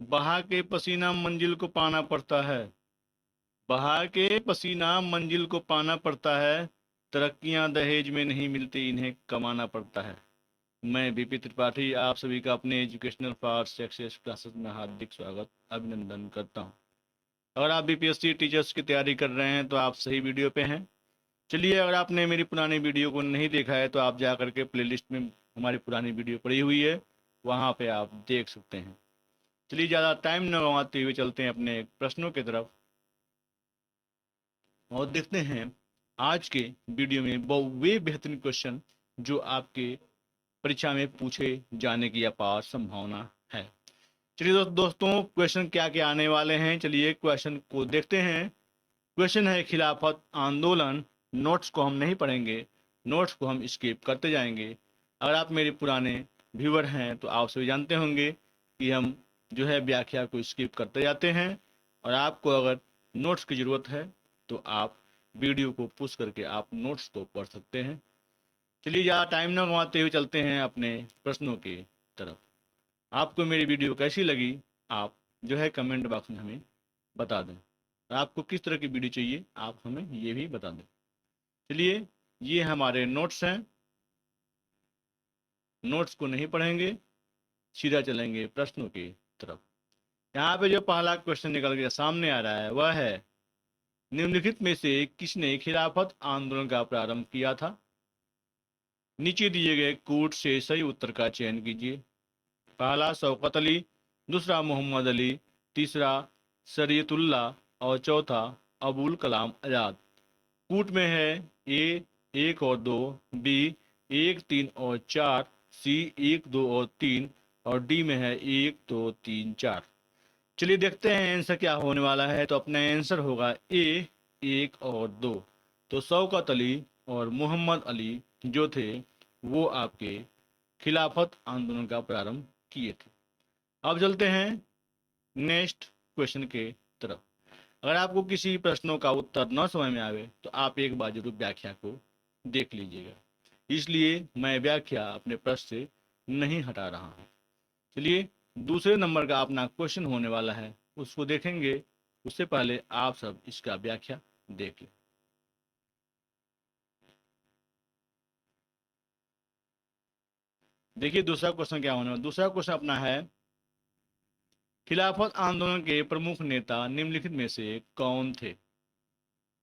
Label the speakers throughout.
Speaker 1: बहा के पसीना मंजिल को पाना पड़ता है। बहा के पसीना मंजिल को पाना पड़ता है। तरक्कियां दहेज में नहीं मिलती, इन्हें कमाना पड़ता है। मैं बीपी त्रिपाठी आप सभी का अपने एजुकेशनल फॉर सक्सेस क्लासेस में हार्दिक स्वागत अभिनंदन करता हूं। अगर आप बीपीएससी टीचर्स की तैयारी कर रहे हैं तो आप सही वीडियो पे हैं। चलिए, अगर आपने मेरी पुरानी वीडियो को नहीं देखा है तो आप जा करके प्लेलिस्ट में हमारी पुरानी वीडियो पड़ी हुई है, वहाँ पे आप देख सकते हैं। चलिए, ज़्यादा टाइम न गंवाते हुए चलते हैं अपने प्रश्नों की तरफ और देखते हैं आज के वीडियो में वो वे बेहतरीन क्वेश्चन जो आपके परीक्षा में पूछे जाने की अपार संभावना है। चलिए दोस्तों, क्वेश्चन क्या क्या आने वाले हैं, चलिए क्वेश्चन को देखते हैं। क्वेश्चन है खिलाफत आंदोलन। नोट्स को हम नहीं पढ़ेंगे, नोट्स को हम स्किप करते जाएंगे। अगर आप मेरे पुराने व्यूअर हैं तो आप सभी जानते होंगे कि हम जो है व्याख्या को स्किप करते जाते हैं, और आपको अगर नोट्स की ज़रूरत है तो आप वीडियो को पुश करके आप नोट्स को पढ़ सकते हैं। चलिए, ज़्यादा टाइम न गंवाते हुए चलते हैं अपने प्रश्नों की तरफ। आपको मेरी वीडियो कैसी लगी, आप जो है कमेंट बॉक्स में हमें बता दें। आपको किस तरह की वीडियो चाहिए आप हमें ये भी बता दें। चलिए, ये हमारे नोट्स हैं। नोट्स को नहीं पढ़ेंगे, सीधा चलेंगे प्रश्नों की तरफ। यहाँ पे जो पहला क्वेश्चन निकल के सामने आ रहा है वह है, निम्नलिखित में से किसने खिलाफत आंदोलन का प्रारंभ किया था। नीचे दिए गए कूट से सही उत्तर का चयन कीजिए। पहला शौकत अली, दूसरा मोहम्मद अली, तीसरा शरीयतुल्लाह और चौथा अबुल कलाम आजाद। कूट में है ए 1 और 2, बी 1, 3 और 4, सी 1, 2 और 3 और डी में है 1, 2, 3, 4। चलिए देखते हैं आंसर क्या होने वाला है। तो अपना आंसर होगा ए 1 और 2। तो शौकत अली और मोहम्मद अली जो थे वो आपके खिलाफत आंदोलन का प्रारंभ किए थे। अब चलते हैं नेक्स्ट क्वेश्चन के तरफ। अगर आपको किसी प्रश्नों का उत्तर न समझ में आवे तो आप एक बार जरूर व्याख्या को देख लीजिएगा, इसलिए मैं व्याख्या अपने प्रश्न से नहीं हटा रहा हूँ। चलिए, दूसरे नंबर का अपना क्वेश्चन होने वाला है, उसको देखेंगे। उससे पहले आप सब इसका व्याख्या देख लें। देखिए दूसरा क्वेश्चन क्या होने वाला। दूसरा क्वेश्चन अपना है, खिलाफत आंदोलन के प्रमुख नेता निम्नलिखित में से कौन थे।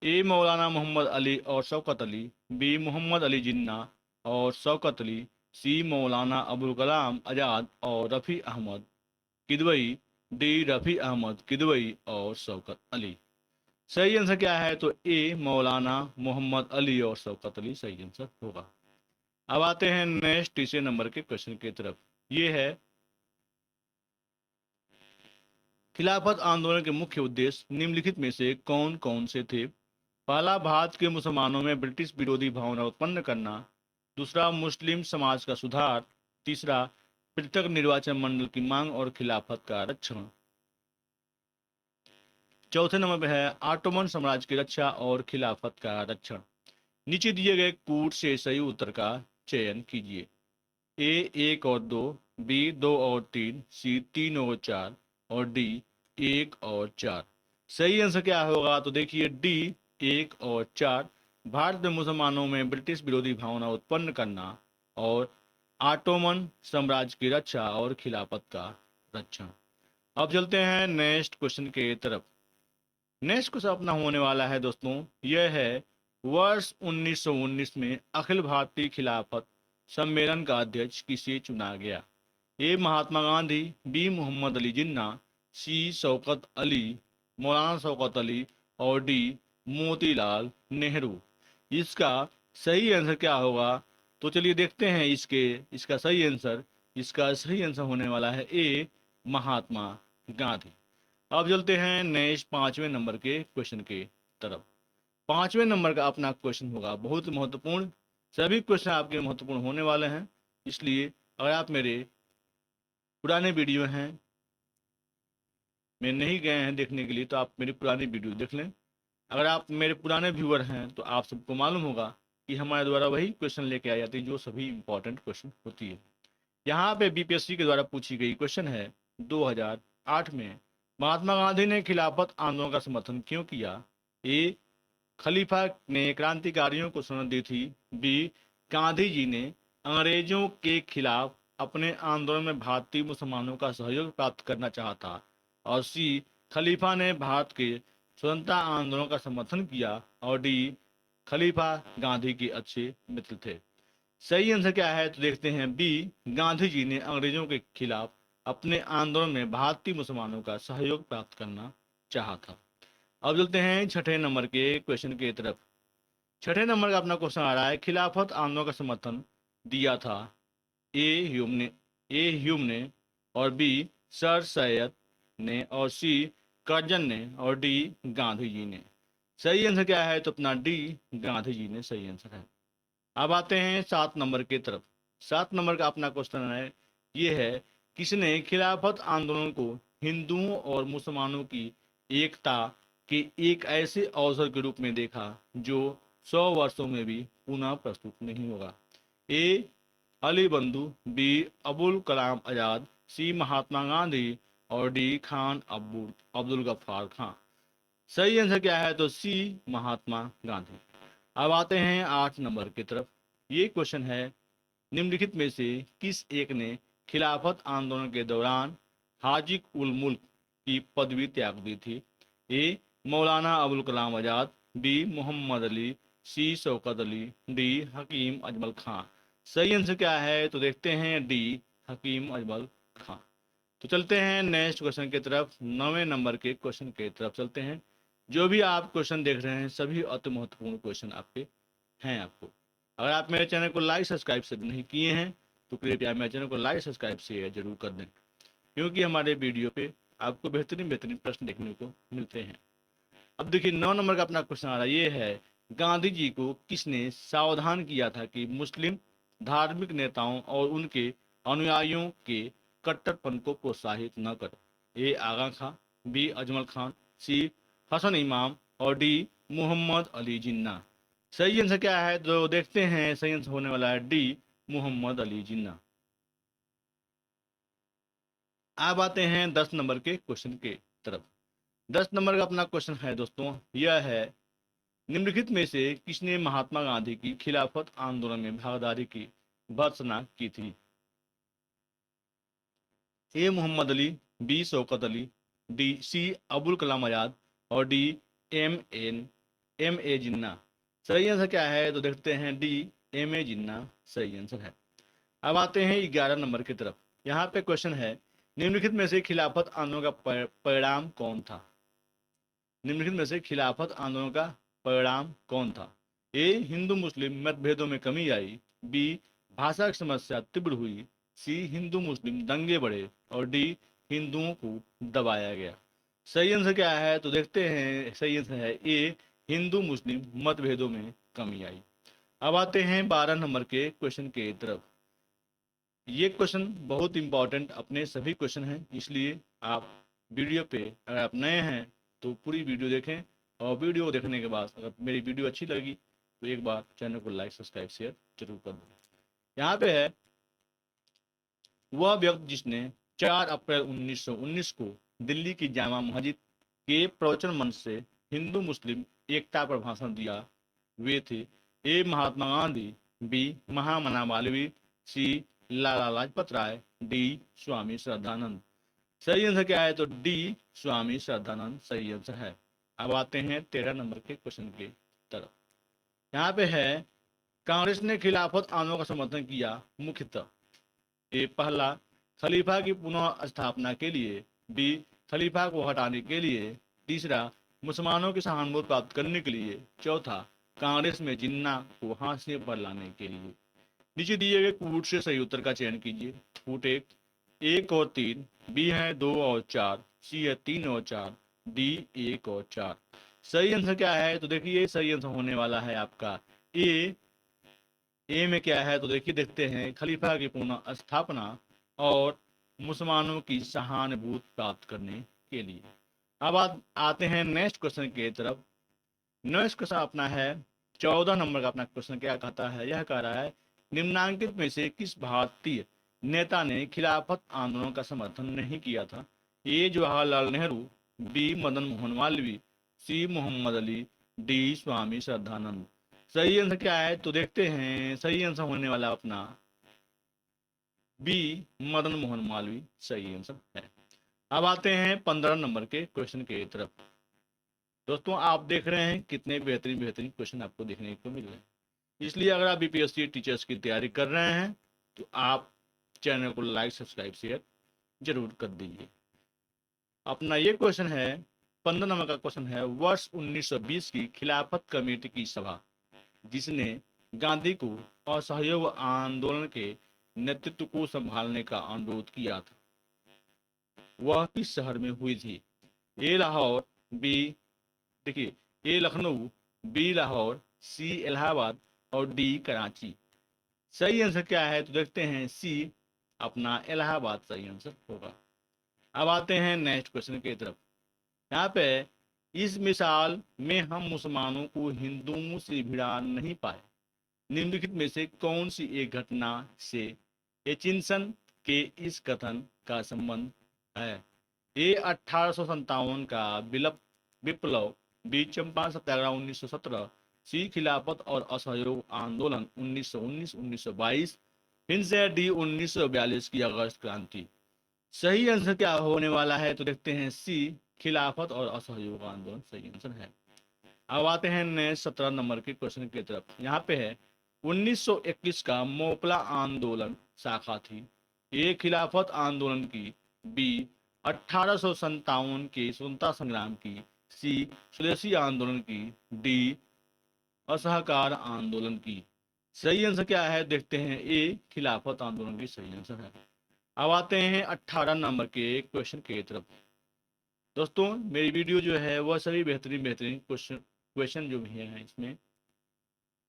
Speaker 1: ए मौलाना मोहम्मद अली और शौकत अली, बी मोहम्मद अली जिन्ना और शौकत अली, सी मौलाना अबुल कलाम आजाद और रफ़ी अहमद किदवई, डी रफ़ी अहमद किदवई और शौकत अली। सही आंसर क्या है, तो ए मौलाना मोहम्मद अली और शौकत अली सही आंसर होगा। अब आते हैं नेक्स्ट तीसरे नंबर के क्वेश्चन की तरफ। ये है, खिलाफत आंदोलन के मुख्य उद्देश्य निम्नलिखित में से कौन कौन से थे। पहला, भारत के मुसलमानों में ब्रिटिश विरोधी भावना उत्पन्न करना। दूसरा, मुस्लिम समाज का सुधार। तीसरा, पृथक निर्वाचन मंडल की मांग और खिलाफत का रक्षण। चौथे नंबर पे है ऑटोमन साम्राज्य की रक्षा और खिलाफत का रक्षण। नीचे दिए गए कूट से सही उत्तर का चयन कीजिए। ए 1 और 2, बी 2 और 3, सी 3 और 4 और डी 1 और 4। सही आंसर क्या होगा, तो देखिए डी 1 और 4। भारत में मुसलमानों में ब्रिटिश विरोधी भावना उत्पन्न करना और ऑटोमन साम्राज्य की रक्षा और खिलाफत का रक्षण। अब चलते हैं नेक्स्ट क्वेश्चन के तरफ। नेक्स्ट क्वेश्चन अपना होने वाला है दोस्तों, यह है, वर्ष 1919 में अखिल भारतीय खिलाफत सम्मेलन का अध्यक्ष किसे चुना गया। ए महात्मा गांधी, बी मोहम्मद अली जिन्ना, सी शौकत अली, मौलाना शौकत अली और डी मोतीलाल नेहरू। इसका सही आंसर क्या होगा, तो चलिए देखते हैं इसका सही आंसर। इसका सही आंसर होने वाला है ए महात्मा गांधी। अब चलते हैं नेक्स्ट पांचवें नंबर के क्वेश्चन के तरफ। पांचवें नंबर का अपना क्वेश्चन होगा बहुत महत्वपूर्ण। सभी क्वेश्चन आपके महत्वपूर्ण होने वाले हैं, इसलिए अगर आप मेरे पुराने वीडियो हैं में नहीं गए हैं देखने के लिए तो आप मेरी पुरानी वीडियो देख लें। अगर आप मेरे पुराने व्यूअर हैं तो आप सबको मालूम होगा कि हमारे द्वारा वही क्वेश्चन लेके आ जाती है जो सभी इंपॉर्टेंट क्वेश्चन होती है। यहाँ पे बीपीएससी के द्वारा पूछी गई क्वेश्चन है 2008 8 में महात्मा गांधी ने खिलाफत आंदोलन का समर्थन क्यों किया? ए, खलीफा ने क्रांतिकारियों को सनद दी थी। बी, गांधी जी ने अंग्रेजों के खिलाफ अपने आंदोलन में भारतीय मुसलमानों का सहयोग प्राप्त करना चाहा था। और सी, खलीफा ने भारत के स्वतंत्रता आंदोलन का समर्थन किया। और डी, खलीफा गांधी के अच्छे मित्र थे। सही आंसर क्या है तो देखते हैं बी, गांधी जी ने अंग्रेजों के खिलाफ अपने आंदोलन में भारतीय मुसलमानों का सहयोग प्राप्त करना चाहा था। अब चलते हैं छठे नंबर के क्वेश्चन की तरफ। छठे नंबर का अपना क्वेश्चन आ रहा है, खिलाफत आंदोलन का समर्थन दिया था ए ह्यूम ने और बी, सर सैयद ने और सी, कर्जन ने और डी, गांधी जी ने। सही आंसर क्या है तो अपना डी, गांधी जी ने सही आंसर है। अब आते हैं 7 नंबर की तरफ। 7 नंबर का अपना क्वेश्चन है, ये है, किसने खिलाफत आंदोलन को हिंदुओं और मुसलमानों की एकता के एक ऐसे अवसर के रूप में देखा जो 100 वर्षों में भी पुनः प्रस्तुत नहीं होगा? ए, अली बंधु, बी, अबुल कलाम आजाद, सी, महात्मा गांधी और डी, खान अब्दुल गफ्फार खान। सही आंसर क्या है तो सी, महात्मा गांधी। अब आते हैं 8 नंबर की तरफ। ये क्वेश्चन है, निम्नलिखित में से किस एक ने खिलाफत आंदोलन के दौरान हाजी उल मुल्क की पदवी त्याग दी थी? ए, मौलाना अबुल कलाम आजाद, बी, मोहम्मद अली, सी, शौकत अली, डी, हकीम अजमल खान। सही आंसर क्या है तो देखते हैं डी, हकीम अजमल खान। तो चलते हैं नेक्स्ट क्वेश्चन की तरफ। 9वें नंबर के क्वेश्चन की तरफ चलते हैं। जो भी आप क्वेश्चन देख रहे हैं सभी अति महत्वपूर्ण क्वेश्चन आपके हैं। आपको अगर आप मेरे चैनल को लाइक सब्सक्राइब से नहीं किए हैं तो कृपया मेरे चैनल को लाइक सब्सक्राइब से जरूर कर दें, क्योंकि हमारे वीडियो पे आपको बेहतरीन प्रश्न देखने को मिलते हैं। अब देखिए 9 नंबर का अपना क्वेश्चन आ रहा है, ये है, गांधी जी को किसने सावधान किया था कि मुस्लिम धार्मिक नेताओं और उनके अनुयायियों के कट्टरपन को प्रोत्साहित न कर? ए, आगा खां, बी, अजमल खान, सी, हसन इमाम और डी, मोहम्मद अली जिन्ना। सही आंसर क्या है तो देखते हैं। सही आंसर होने वाला है डी, मोहम्मद अली जिन्ना। अब आते हैं 10 नंबर के क्वेश्चन के तरफ। 10 नंबर का अपना क्वेश्चन है दोस्तों, यह है, निम्नलिखित में से किसने महात्मा गांधी की खिलाफत आंदोलन में भागीदारी की भर्त्सना की थी? ए, मोहम्मद अली, बी, शौकत अली, डी, सी, अबुल कलाम आजाद और डी, एम ए जिन्ना। सही आंसर क्या है तो देखते हैं डी, एम ए जिन्ना सही आंसर है। अब आते हैं 11 नंबर की तरफ। यहाँ पे क्वेश्चन है, निम्नलिखित में से खिलाफत आंदोलन का परिणाम कौन था? निम्नलिखित में से खिलाफत आंदोलन का परिणाम कौन था? ए, हिंदू मुस्लिम मतभेदों में कमी आई, बी, भाषा की समस्या तीव्र हुई, सी, हिंदू मुस्लिम दंगे बढ़े और डी, हिंदुओं को दबाया गया। सही आंसर क्या है तो देखते हैं। सही आंसर है ए, हिंदू मुस्लिम मतभेदों में कमी आई। अब आते हैं 12 नंबर के क्वेश्चन के तरफ। ये क्वेश्चन बहुत इंपॉर्टेंट अपने सभी क्वेश्चन हैं, इसलिए आप वीडियो पे अगर आप नए हैं तो पूरी वीडियो देखें, और वीडियो देखने के बाद अगर मेरी वीडियो अच्छी लगी तो एक बार चैनल को लाइक सब्सक्राइब शेयर जरूर कर दें। यहाँ पे है, वह व्यक्ति जिसने 4 अप्रैल 1919 को दिल्ली की जामा मस्जिद के प्रवचन मंच से हिंदू मुस्लिम एकता पर भाषण दिया वे थे? ए, महात्मा गांधी, बी, महामना मालवीय, सी, लाला लाजपत राय, डी, स्वामी श्रद्धानंद। सही आंसर क्या है तो डी, स्वामी श्रद्धानंद सही आंसर है। अब आते हैं 13 नंबर के क्वेश्चन की तरफ। यहाँ पे है, कांग्रेस ने खिलाफत आंदोलन का समर्थन किया मुख्यतः? ए, पहला, खलीफा की पुनः स्थापना के लिए, बी, खलीफा को हटाने के लिए, तीसरा, मुसलमानों की सहानुभूति प्राप्त करने के लिए, चौथा, कांग्रेस में जिन्ना को हाशिए पर लाने के लिए। नीचे दिए गए कूट से सही उत्तर का चयन कीजिए। कूट एक और 3, बी है 2 और 4, सी है 3 और 4, डी 1 और 4। सही आंसर क्या है तो देखिए, सही आंसर होने वाला है आपका ए में क्या है तो देखिए देखते हैं, खलीफा की पुनः स्थापना और मुसलमानों की सहानुभूति प्राप्त करने के लिए। अब आते हैं नेक्स्ट क्वेश्चन की तरफ। नेक्स्ट क्वेश्चन अपना है 14 नंबर का अपना क्वेश्चन क्या कहता है, यह कह रहा है, निम्नांकित में से किस भारतीय नेता ने खिलाफत आंदोलन का समर्थन नहीं किया था? ए जवाहरलाल नेहरू, बी मदन मोहन मालवीय, सी मोहम्मद अली, डी स्वामी श्रद्धानंद। सही आंसर क्या है तो देखते हैं। सही आंसर होने वाला अपना बी मदन मोहन मालवीय सही आंसर है। अब आते हैं 15 नंबर के क्वेश्चन के तरफ। दोस्तों आप देख रहे हैं कितने बेहतरीन बेहतरीन क्वेश्चन आपको देखने को मिल रहे हैं। इसलिए अगर आप बीपीएससी टीचर्स की तैयारी कर रहे हैं तो आप चैनल को लाइक सब्सक्राइब शेयर जरूर कर दीजिए। अपना ये क्वेश्चन है 15 नंबर का क्वेश्चन है, वर्ष 1920 की खिलाफत कमेटी की सभा जिसने गांधी को असहयोग आंदोलन के नेतृत्व को संभालने का अनुरोध किया था, वह किस शहर में हुई थी? ए लाहौर, बी देखिए ए लखनऊ, बी लाहौर, सी इलाहाबाद और डी कराची। सही आंसर क्या है तो देखते हैं सी अपना इलाहाबाद सही आंसर होगा। अब आते हैं नेक्स्ट क्वेश्चन की तरफ। यहाँ पे इस मिसाल में हम मुसलमानों को हिंदुओं से भिड़ा नहीं पाए, निम्नलिखित में से कौन सी एक घटना से एचिंसन के इस कथन का संबंध है? ए 1857 का विप्लव, बी चंपारण सत्याग्रह 1917, सी खिलाफत और असहयोग आंदोलन 1919-1922, फिर से डी 1942 की अगस्त क्रांति। सही आंसर क्या होने वाला है तो देखते हैं सी खिलाफत और असहयोग आंदोलन सही आंसर है। अब आते हैं नेक्स्ट 17 नंबर के क्वेश्चन की तरफ। यहाँ पे है 1921 का मोपला आंदोलन शाखा थी, ए खिलाफत आंदोलन की, बी 1857 के स्वतंत्रता संग्राम की, सी स्वदेशी आंदोलन की, डी असहकार आंदोलन की। सही आंसर क्या है देखते हैं ए खिलाफत आंदोलन की सही आंसर है। अब आते हैं 18 नंबर के क्वेश्चन की तरफ। दोस्तों मेरी वीडियो जो है वह सभी बेहतरीन बेहतरीन क्वेश्चन जो भी है इसमें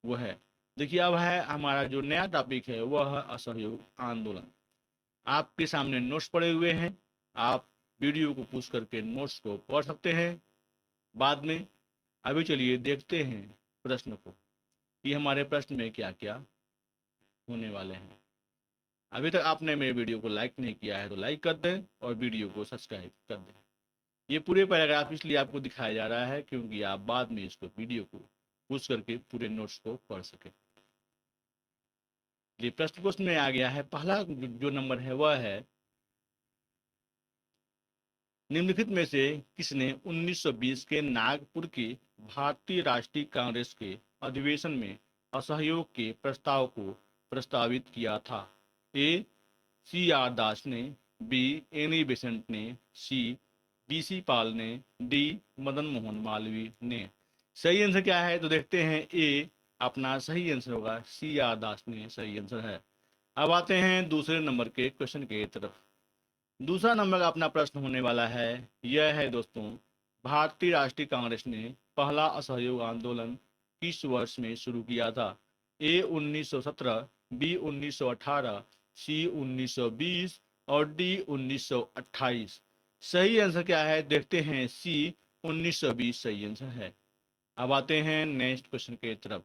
Speaker 1: वो है। देखिए अब है हमारा जो नया टॉपिक है वह है असहयोग आंदोलन। आपके सामने नोट्स पड़े हुए हैं, आप वीडियो को पूछ करके नोट्स को पढ़ सकते हैं बाद में। अभी चलिए देखते हैं प्रश्न को कि हमारे प्रश्न में क्या क्या होने वाले हैं। अभी तक आपने मेरे वीडियो को लाइक नहीं किया है तो लाइक कर दें और वीडियो को सब्सक्राइब कर दें। ये पूरे पैराग्राफ इसलिए आपको दिखाया जा रहा है क्योंकि आप बाद में इसको वीडियो को पूछ करके पूरे नोट्स को पढ़ सके। ये प्रश्न क्वेश्चन में आ गया है। पहला जो नंबर है वह है, निम्नलिखित में से किसने 1920 के नागपुर के भारतीय राष्ट्रीय कांग्रेस के अधिवेशन में असहयोग के प्रस्ताव को प्रस्तावित किया था? ए सी आर दास ने, बी एनी बेसेंट ने, सी बी सी पाल ने, डी मदन मोहन मालवीय ने। सही आंसर क्या है तो देखते हैं ए अपना सही आंसर होगा सी आर दास ने सही आंसर है। अब आते हैं दूसरे नंबर के क्वेश्चन के तरफ। दूसरा नंबर का अपना प्रश्न होने वाला है, यह है दोस्तों, भारतीय राष्ट्रीय कांग्रेस ने पहला असहयोग आंदोलन किस वर्ष में शुरू किया था? ए 1917, बी 1918, सी 1920 और डी 1928। सही आंसर क्या है देखते हैं सी 1920 सही आंसर है। अब आते हैं नेक्स्ट क्वेश्चन के तरफ।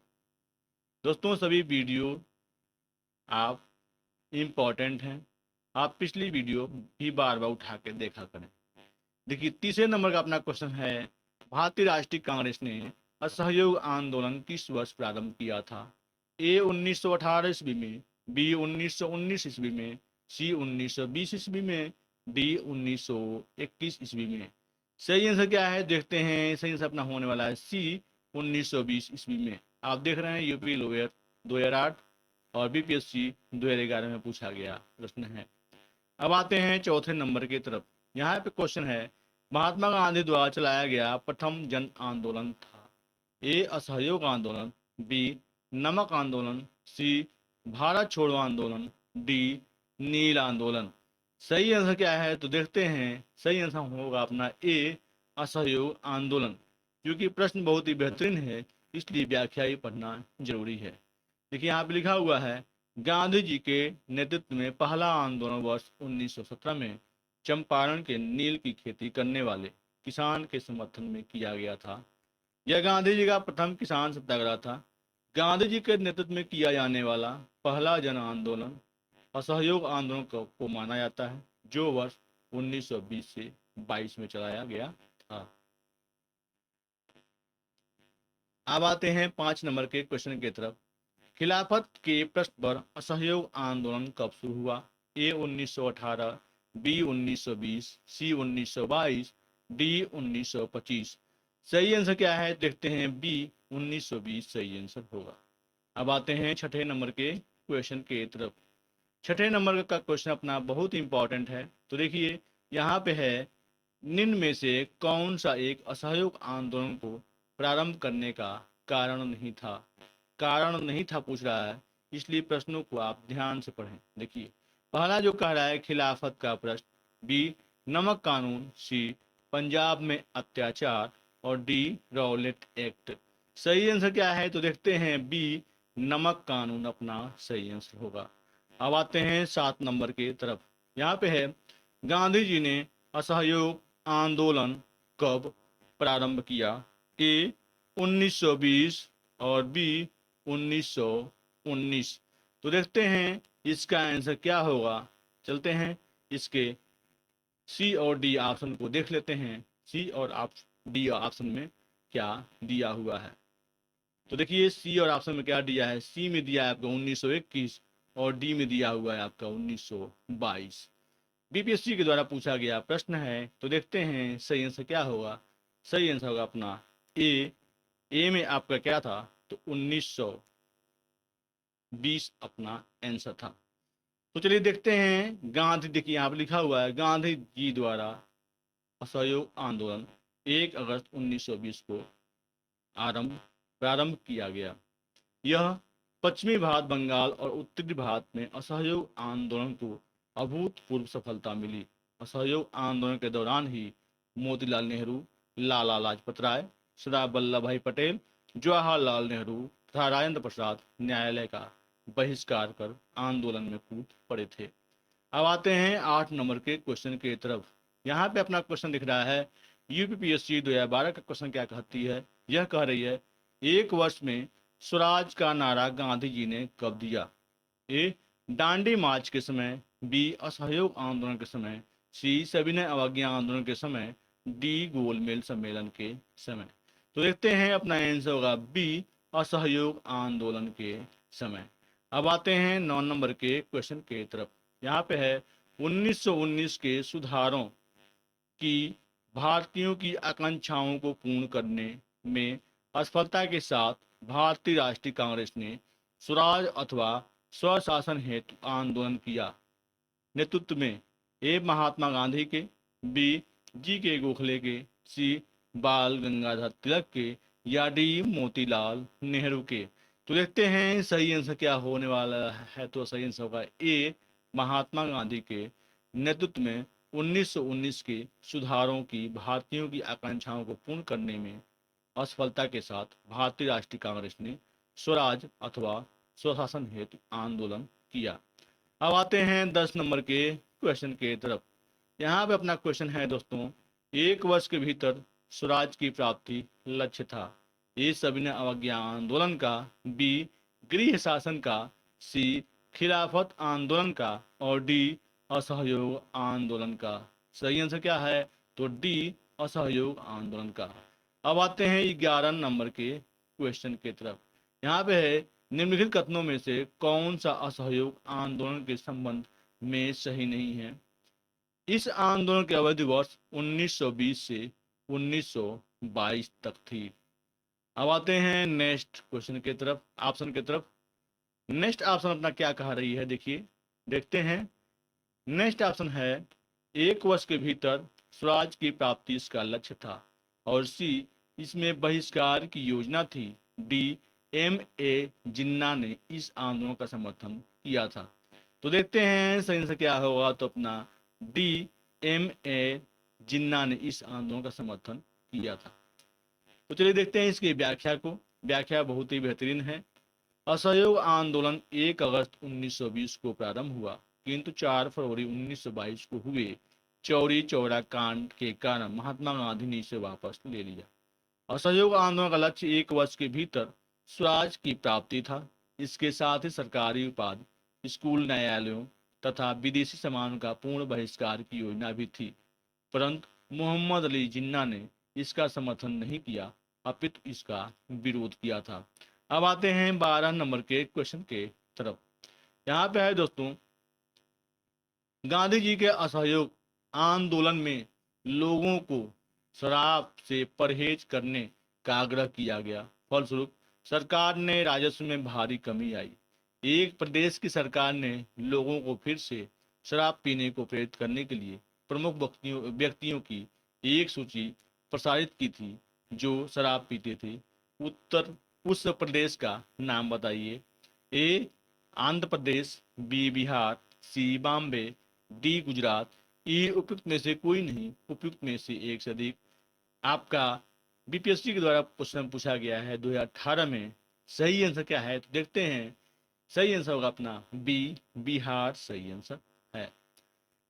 Speaker 1: दोस्तों सभी वीडियो आप इम्पोर्टेंट हैं, आप पिछली वीडियो भी बार बार उठा के देखा करें। देखिए तीसरे नंबर का अपना क्वेश्चन है, भारतीय राष्ट्रीय कांग्रेस ने असहयोग आंदोलन किस वर्ष प्रारंभ किया था? ए 1918 ईस्वी में, बी 1919 ईस्वी में, सी 1920 ईस्वी में, डी 1921 ईस्वी में। सही आंसर क्या है देखते हैं। सही आंसर अपना होने वाला है सी 1920 ईस्वी में। आप देख रहे हैं यूपी लोअर 2008 और बीपीएससी 2011 में पूछा गया प्रश्न है। अब आते हैं चौथे नंबर की तरफ। यहाँ पे क्वेश्चन है, महात्मा गांधी द्वारा चलाया गया प्रथम जन आंदोलन था? ए असहयोग आंदोलन, बी नमक आंदोलन, सी भारत छोड़ो आंदोलन, डी नील आंदोलन। सही आंसर क्या है तो देखते हैं। सही आंसर होगा अपना ए असहयोग आंदोलन। क्योंकि प्रश्न बहुत ही बेहतरीन है इसलिए व्याख्या ही पढ़ना जरूरी है। देखिए यहाँ पे लिखा हुआ है, गांधी जी के नेतृत्व में पहला आंदोलन वर्ष 1917 में चंपारण के नील की खेती करने वाले किसान के समर्थन में किया गया था। यह गांधी जी का प्रथम किसान सत्याग्रह था। गांधी जी के नेतृत्व में किया जाने वाला पहला जन आंदोलन असहयोग आंदोलन को माना जाता है, जो वर्ष 1920 से 22 में चलाया गया था। अब आते हैं 5 नंबर के क्वेश्चन की तरफ। खिलाफत के प्रश्न पर असहयोग आंदोलन कब शुरू हुआ? ए 1918, बी 1920, सी 1922, डी 1925। सही आंसर क्या है देखते हैं, बी 1920 सही आंसर होगा। अब आते हैं छठे नंबर के क्वेश्चन के तरफ। छठे नंबर का क्वेश्चन अपना बहुत इंपॉर्टेंट है। तो देखिए यहाँ पे है, निम्न में से कौन सा एक असहयोग आंदोलन को प्रारंभ करने का कारण नहीं था? कारण नहीं था पूछ रहा है, इसलिए प्रश्नों को आप ध्यान से पढ़ें। देखिए पहला जो कह रहा है खिलाफत का प्रश्न, बी नमक कानून, सी पंजाब में अत्याचार, और डी रॉलेट एक्ट। सही आंसर क्या है तो देखते हैं, बी नमक कानून अपना सही आंसर होगा। अब आते हैं 7 नंबर की तरफ। यहाँ पे है, गांधी जी ने असहयोग आंदोलन कब प्रारंभ किया? ए 1920 और बी 1919। तो देखते हैं इसका आंसर क्या होगा। चलते हैं इसके सी और डी ऑप्शन को देख लेते हैं। सी और डी ऑप्शन में क्या दिया हुआ है। तो देखिए सी और ऑप्शन में क्या दिया है, सी में दिया है आपका 1921 और डी में दिया हुआ है आपका 1922। बीपीएससी के द्वारा पूछा गया प्रश्न है, तो देखते हैं सही आंसर क्या होगा। सही आंसर होगा अपना ए में आपका क्या था तो 1920 अपना आंसर था। तो चलिए देखते हैं गांधी, देखिए यहाँ पर लिखा हुआ है गांधी जी द्वारा असहयोग आंदोलन 1 अगस्त 1920 को प्रारंभ किया गया। यह पश्चिमी भारत, बंगाल और उत्तरी भारत में असहयोग आंदोलन को अभूतपूर्व सफलता मिली। असहयोग आंदोलन के दौरान ही मोतीलाल नेहरू, लाला लाजपत राय, सरदार वल्लभ भाई पटेल, जवाहरलाल नेहरू तथा राजेंद्र प्रसाद न्यायालय का बहिष्कार कर आंदोलन में कूद पड़े थे। अब आते हैं 8 नंबर के क्वेश्चन की तरफ। यहाँ पे अपना क्वेश्चन दिख रहा है, यूपीपीएससी 2012 का क्वेश्चन क्या कहती है। यह कह रही है, एक वर्ष में स्वराज का नारा गांधी जी ने कब दिया? ए दांडी मार्च के समय, बी असहयोग आंदोलन के समय, सी सविनय अवज्ञा आंदोलन के समय, डी गोलमेज सम्मेलन के समय। तो देखते हैं अपना आंसर होगा बी असहयोग आंदोलन के समय। अब आते हैं 9 नंबर के क्वेश्चन के तरफ। यहाँ पे है, 1919 के सुधारों की भारतीयों की आकांक्षाओं को पूर्ण करने में असफलता के साथ भारतीय राष्ट्रीय कांग्रेस ने स्वराज अथवा स्वशासन हेतु आंदोलन किया। नेतृत्व में ए महात्मा गांधी के, बी जी के गोखले के, सी बाल गंगाधर तिलक के, या डी मोतीलाल नेहरू के। तो देखते हैं सही आंसर क्या होने वाला है। तो सही आंसर होगा ए महात्मा गांधी के नेतृत्व में 1919 के सुधारों की भारतीयों की आकांक्षाओं को पूर्ण करने में असफलता के साथ भारतीय राष्ट्रीय कांग्रेस ने स्वराज अथवा स्वशासन हेतु आंदोलन किया। अब आते हैं 10 नंबर के क्वेश्चन के तरफ। यहाँ पे अपना क्वेश्चन है दोस्तों, एक वर्ष के भीतर स्वराज की प्राप्ति लक्ष्य था। ए सविनय अवज्ञा आंदोलन का, बी गृह शासन का, सी खिलाफत आंदोलन का, और डी असहयोग आंदोलन का। सही आंसर क्या है तो डी असहयोग आंदोलन का। अब आते हैं 11 नंबर के क्वेश्चन के तरफ। यहाँ पे है, निम्नलिखित कथनों में से कौन सा असहयोग आंदोलन के संबंध में सही नहीं है? इस आंदोलन की अवधि वर्ष 1920 से 1922 तक थी। अब आते हैं नेक्स्ट क्वेश्चन की तरफ, ऑप्शन की तरफ। नेक्स्ट ऑप्शन अपना क्या कह रही है, देखिए देखते हैं। नेक्स्ट ऑप्शन है, एक वर्ष के भीतर स्वराज की प्राप्ति इसका लक्ष्य था, और सी इसमें बहिष्कार की योजना थी। डी ए जिन्ना ने इस आंदोलन का समर्थन किया था। तो देखते हैं सही आंसर क्या होगा तो अपना डी ए जिन्ना ने इस आंदोलन का समर्थन किया था। तो चलिए देखते हैं इसकी व्याख्या को। व्याख्या बहुत ही बेहतरीन है। असहयोग आंदोलन 1 अगस्त 1920 को प्रारंभ हुआ, किंतु 4 फरवरी 1922 को हुए चौरी चौरा कांड के कारण महात्मा गांधी ने इसे वापस ले लिया। असहयोग आंदोलन का लक्ष्य 1 वर्ष के भीतर स्वराज की प्राप्ति था। इसके साथ ही सरकारी उपाधि, स्कूल, न्यायालयों तथा विदेशी सामान का पूर्ण बहिष्कार की योजना भी थी, परंतु मोहम्मद अली जिन्ना ने इसका समर्थन नहीं किया, अपितु इसका विरोध किया था। अब आते हैं 12 नंबर के क्वेश्चन के तरफ। यहाँ पे है दोस्तों, गांधी जी के असहयोग आंदोलन में लोगों को शराब से परहेज करने का आग्रह किया गया। फलस्वरूप सरकार ने राजस्व में भारी कमी आई। एक प्रदेश की सरकार ने लोगों को फिर से शराब पीने को प्रेरित करने के लिए प्रमुख व्यक्तियों की एक सूची प्रसारित की थी जो शराब पीते थे। उत्तर उस प्रदेश का नाम बताइए। ए आंध्र प्रदेश, बी बिहार, सी बॉम्बे, डी गुजरात। ई उपयुक्त में से कोई नहीं, उपयुक्त में से एक से अधिक। आपका बीपीएससी के द्वारा प्रश्न पूछा गया है 2018 में। सही आंसर क्या है तो देखते हैं। सही आंसर होगा अपना बी, बिहार सही आंसर है।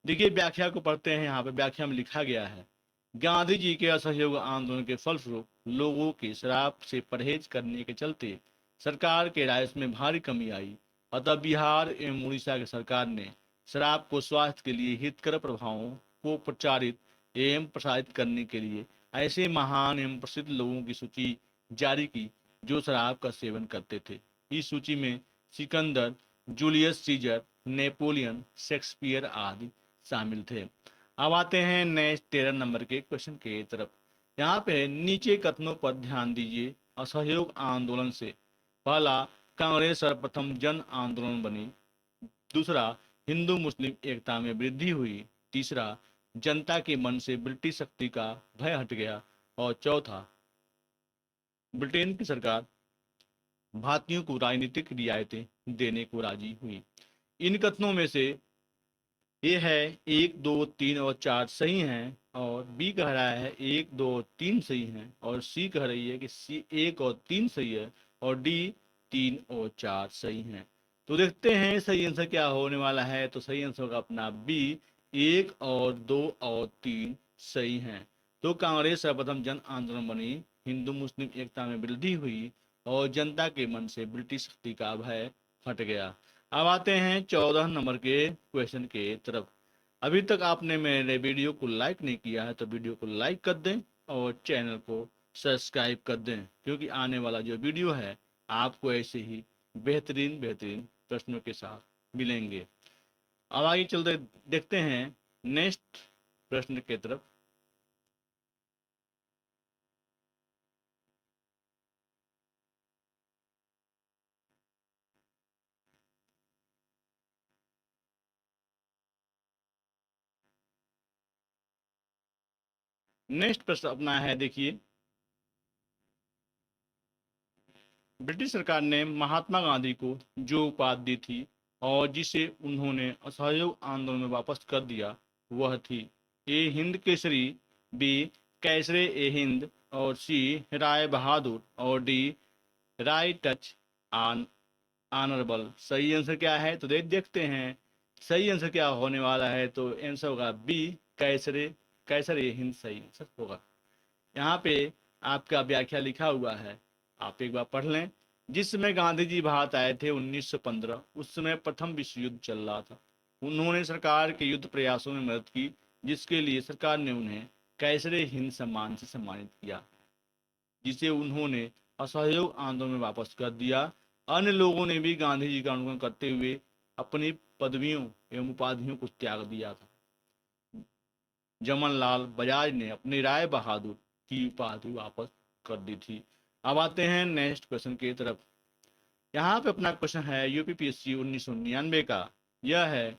Speaker 1: देखिए व्याख्या को पढ़ते हैं। यहाँ पे व्याख्या में लिखा गया है, गांधी जी के असहयोग आंदोलन के फलस्वरूप लोगों के शराब से परहेज करने के चलते सरकार के राजस्व में भारी कमी आई। अतः बिहार एवं उड़ीसा की सरकार ने शराब को स्वास्थ्य के लिए हितकर प्रभावों को प्रचारित एवं प्रसारित करने के लिए ऐसे महान एवं प्रसिद्ध लोगों की सूची जारी की जो शराब का सेवन करते थे। इस सूची में Sikandar, Julius Caesar, Napoleon, Shakespeare आदि शामिल थे। अब आते हैं नेक्स्ट 13 नंबर के क्वेश्चन के तरफ। यहाँ पे नीचे कथनों पर ध्यान दीजिए। असहयोग आंदोलन से पहला, कांग्रेस सर्वप्रथम जन आंदोलन बनी। दूसरा, हिंदू मुस्लिम एकता में वृद्धि हुई। तीसरा, जनता के मन से ब्रिटिश शक्ति का भय हट गया। और चौथा, ब्रिटेन की सरकार भारतीयों को राजनीतिक रियायतें देने को राजी हुई। इन कथनों में से ये है 1, 2, 3 और 4 सही हैं, और बी कह रहा है 1, 2 और 3 सही हैं, और सी कह रही है कि सी 1 और 3 सही है, और डी 3 और 4 सही हैं। तो देखते हैं सही आंसर क्या होने वाला है। तो सही आंसर होगा अपना बी, 1 और 2 और 3 सही हैं। तो कांग्रेस सर्वप्रथम जन आंदोलन बनी, हिंदू मुस्लिम एकता में वृद्धि हुई, और जनता के मन से ब्रिटिश शक्ति का भय हट गया। अब आते हैं 14 नंबर के क्वेश्चन के तरफ। अभी तक आपने मेरे वीडियो को लाइक नहीं किया है तो वीडियो को लाइक कर दें और चैनल को सब्सक्राइब कर दें, क्योंकि आने वाला जो वीडियो है आपको ऐसे ही बेहतरीन बेहतरीन प्रश्नों के साथ मिलेंगे। अब आगे चलते देखते हैं नेक्स्ट प्रश्न के तरफ। नेक्स्ट प्रश्न अपना है, देखिए ब्रिटिश सरकार ने महात्मा गांधी को जो उपाधि दी थी और जिसे उन्होंने असहयोग आंदोलन में वापस कर दिया वह थी ए हिंद केसरी, बी कैसरे ए हिंद, और सी राय बहादुर, और डी राय टच आन ऑनरेबल। सही आंसर क्या है तो देखते हैं सही आंसर क्या होने वाला है। तो आंसर होगा बी, कैसरे कैसर ए हिंद सही आंसर होगा। यहाँ पे आपका व्याख्या लिखा हुआ है, आप एक बार पढ़ लें। जिस समय गांधी जी भारत आए थे 1915, उस समय प्रथम विश्व युद्ध चल रहा था। उन्होंने सरकार के युद्ध प्रयासों में मदद की, जिसके लिए सरकार ने उन्हें कैसरे हिंद सम्मान से सम्मानित किया, जिसे उन्होंने असहयोग आंदोलन में वापस कर दिया। अन्य लोगों ने भी गांधी जी का अनुकरण करते हुए अपनी पदवियों एवं उपाधियों को त्याग दिया था। जमनलाल बजाज ने अपनी राय बहादुर की उपाधि वापस कर दी थी। अब आते हैं नेक्स्ट क्वेश्चन की तरफ। यहाँ पे अपना क्वेश्चन है यूपीपीएससी 1999 का। यह है,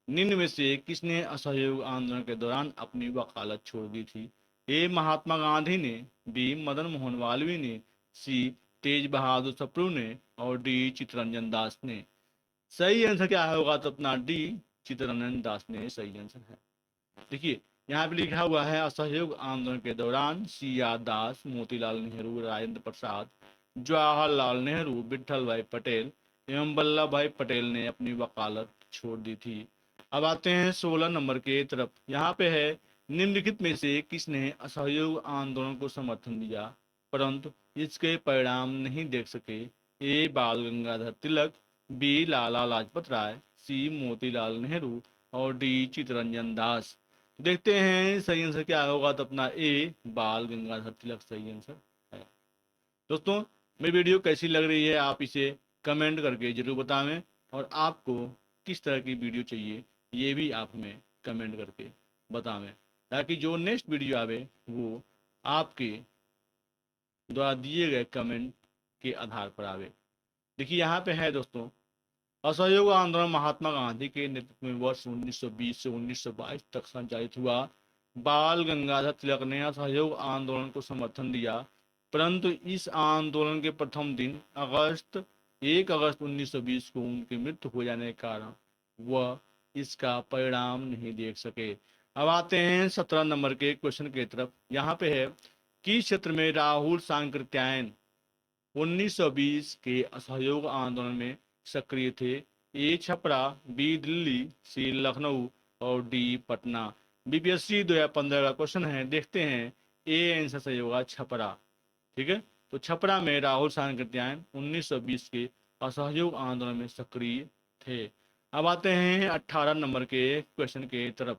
Speaker 1: निम्न में से किसने असहयोग आंदोलन के दौरान अपनी वकालत छोड़ दी थी? ए महात्मा गांधी ने, बी मदन मोहन मालवीय ने, सी तेज बहादुर सप्रू ने, और डी चित्तरंजन दास ने। सही आंसर क्या होगा तो अपना डी चित्तरंजन दास ने सही आंसर है। देखिए यहाँ पे लिखा हुआ है, असहयोग आंदोलन के दौरान सी आर दास, मोतीलाल नेहरू, राजेंद्र प्रसाद, जवाहरलाल नेहरू, विठल भाई पटेल एवं वल्लभ भाई पटेल ने अपनी वकालत छोड़ दी थी। अब आते हैं 16 नंबर के तरफ। यहाँ पे है, निम्नलिखित में से किसने असहयोग आंदोलन को समर्थन दिया परंतु इसके परिणाम नहीं देख सके? ए बाल गंगाधर तिलक, बी लाला लाजपत राय, सी मोतीलाल नेहरू और डी चित्तरंजन दास। देखते हैं सही आंसर क्या होगा, तो अपना ए बाल गंगाधर तिलक सही आंसर है। दोस्तों, मेरी वीडियो कैसी लग रही है आप इसे कमेंट करके जरूर बतावें, और आपको किस तरह की वीडियो चाहिए ये भी आप हमें कमेंट करके बतावें, ताकि जो नेक्स्ट वीडियो आवे वो आपके द्वारा दिए गए कमेंट के आधार पर आवे। देखिए यहाँ पे है दोस्तों, असहयोग आंदोलन महात्मा गांधी के नेतृत्व में वर्ष 1920 से 1922 तक संचालित हुआ। बाल गंगाधर तिलक ने असहयोग आंदोलन को समर्थन दिया, परंतु इस आंदोलन के प्रथम दिन 1 अगस्त 1920 को उनकी मृत्यु हो जाने के कारण वह इसका परिणाम नहीं देख सके। अब आते हैं 17 नंबर के क्वेश्चन की तरफ। यहाँ पे है, किस क्षेत्र में राहुल सांकृत्यायन 1920 के असहयोग आंदोलन में सक्रिय थे? ए छपरा, बी दिल्ली, सी लखनऊ और डी पटना। बीपीएससी 2015 का क्वेश्चन है, देखते हैं। ए आंसर सही होगा छपरा। ठीक है, तो छपरा में राहुल सांकृत्यायन 1920 के असहयोग आंदोलन में सक्रिय थे। अब आते हैं 18 नंबर के क्वेश्चन के तरफ।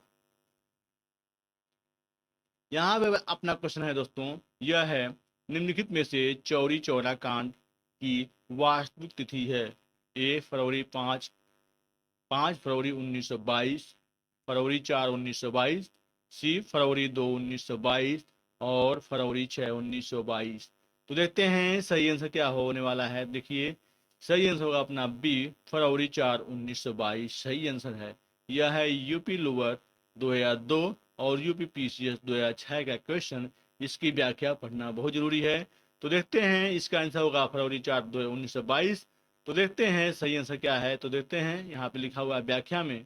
Speaker 1: यहाँ पे अपना क्वेश्चन है दोस्तों, यह है, निम्नलिखित में से चौरी चौरा कांड की वास्तविक तिथि है? ए फरवरी 5 फरवरी 1922, फरवरी 4 1922, सी फरवरी 2 1922 और फरवरी 6 1922। तो देखते हैं सही आंसर क्या होने वाला है। देखिए सही आंसर होगा अपना बी फरवरी 4 1922 सही आंसर है। यह है यूपी लोअर 2002 और यूपी पीसीएस 2006 का क्वेश्चन। इसकी व्याख्या पढ़ना बहुत जरूरी है। तो देखते हैं इसका आंसर होगा फरवरी 4 1922। तो देखते हैं सही आंसर क्या है। तो देखते हैं यहाँ पे लिखा हुआ है व्याख्या में।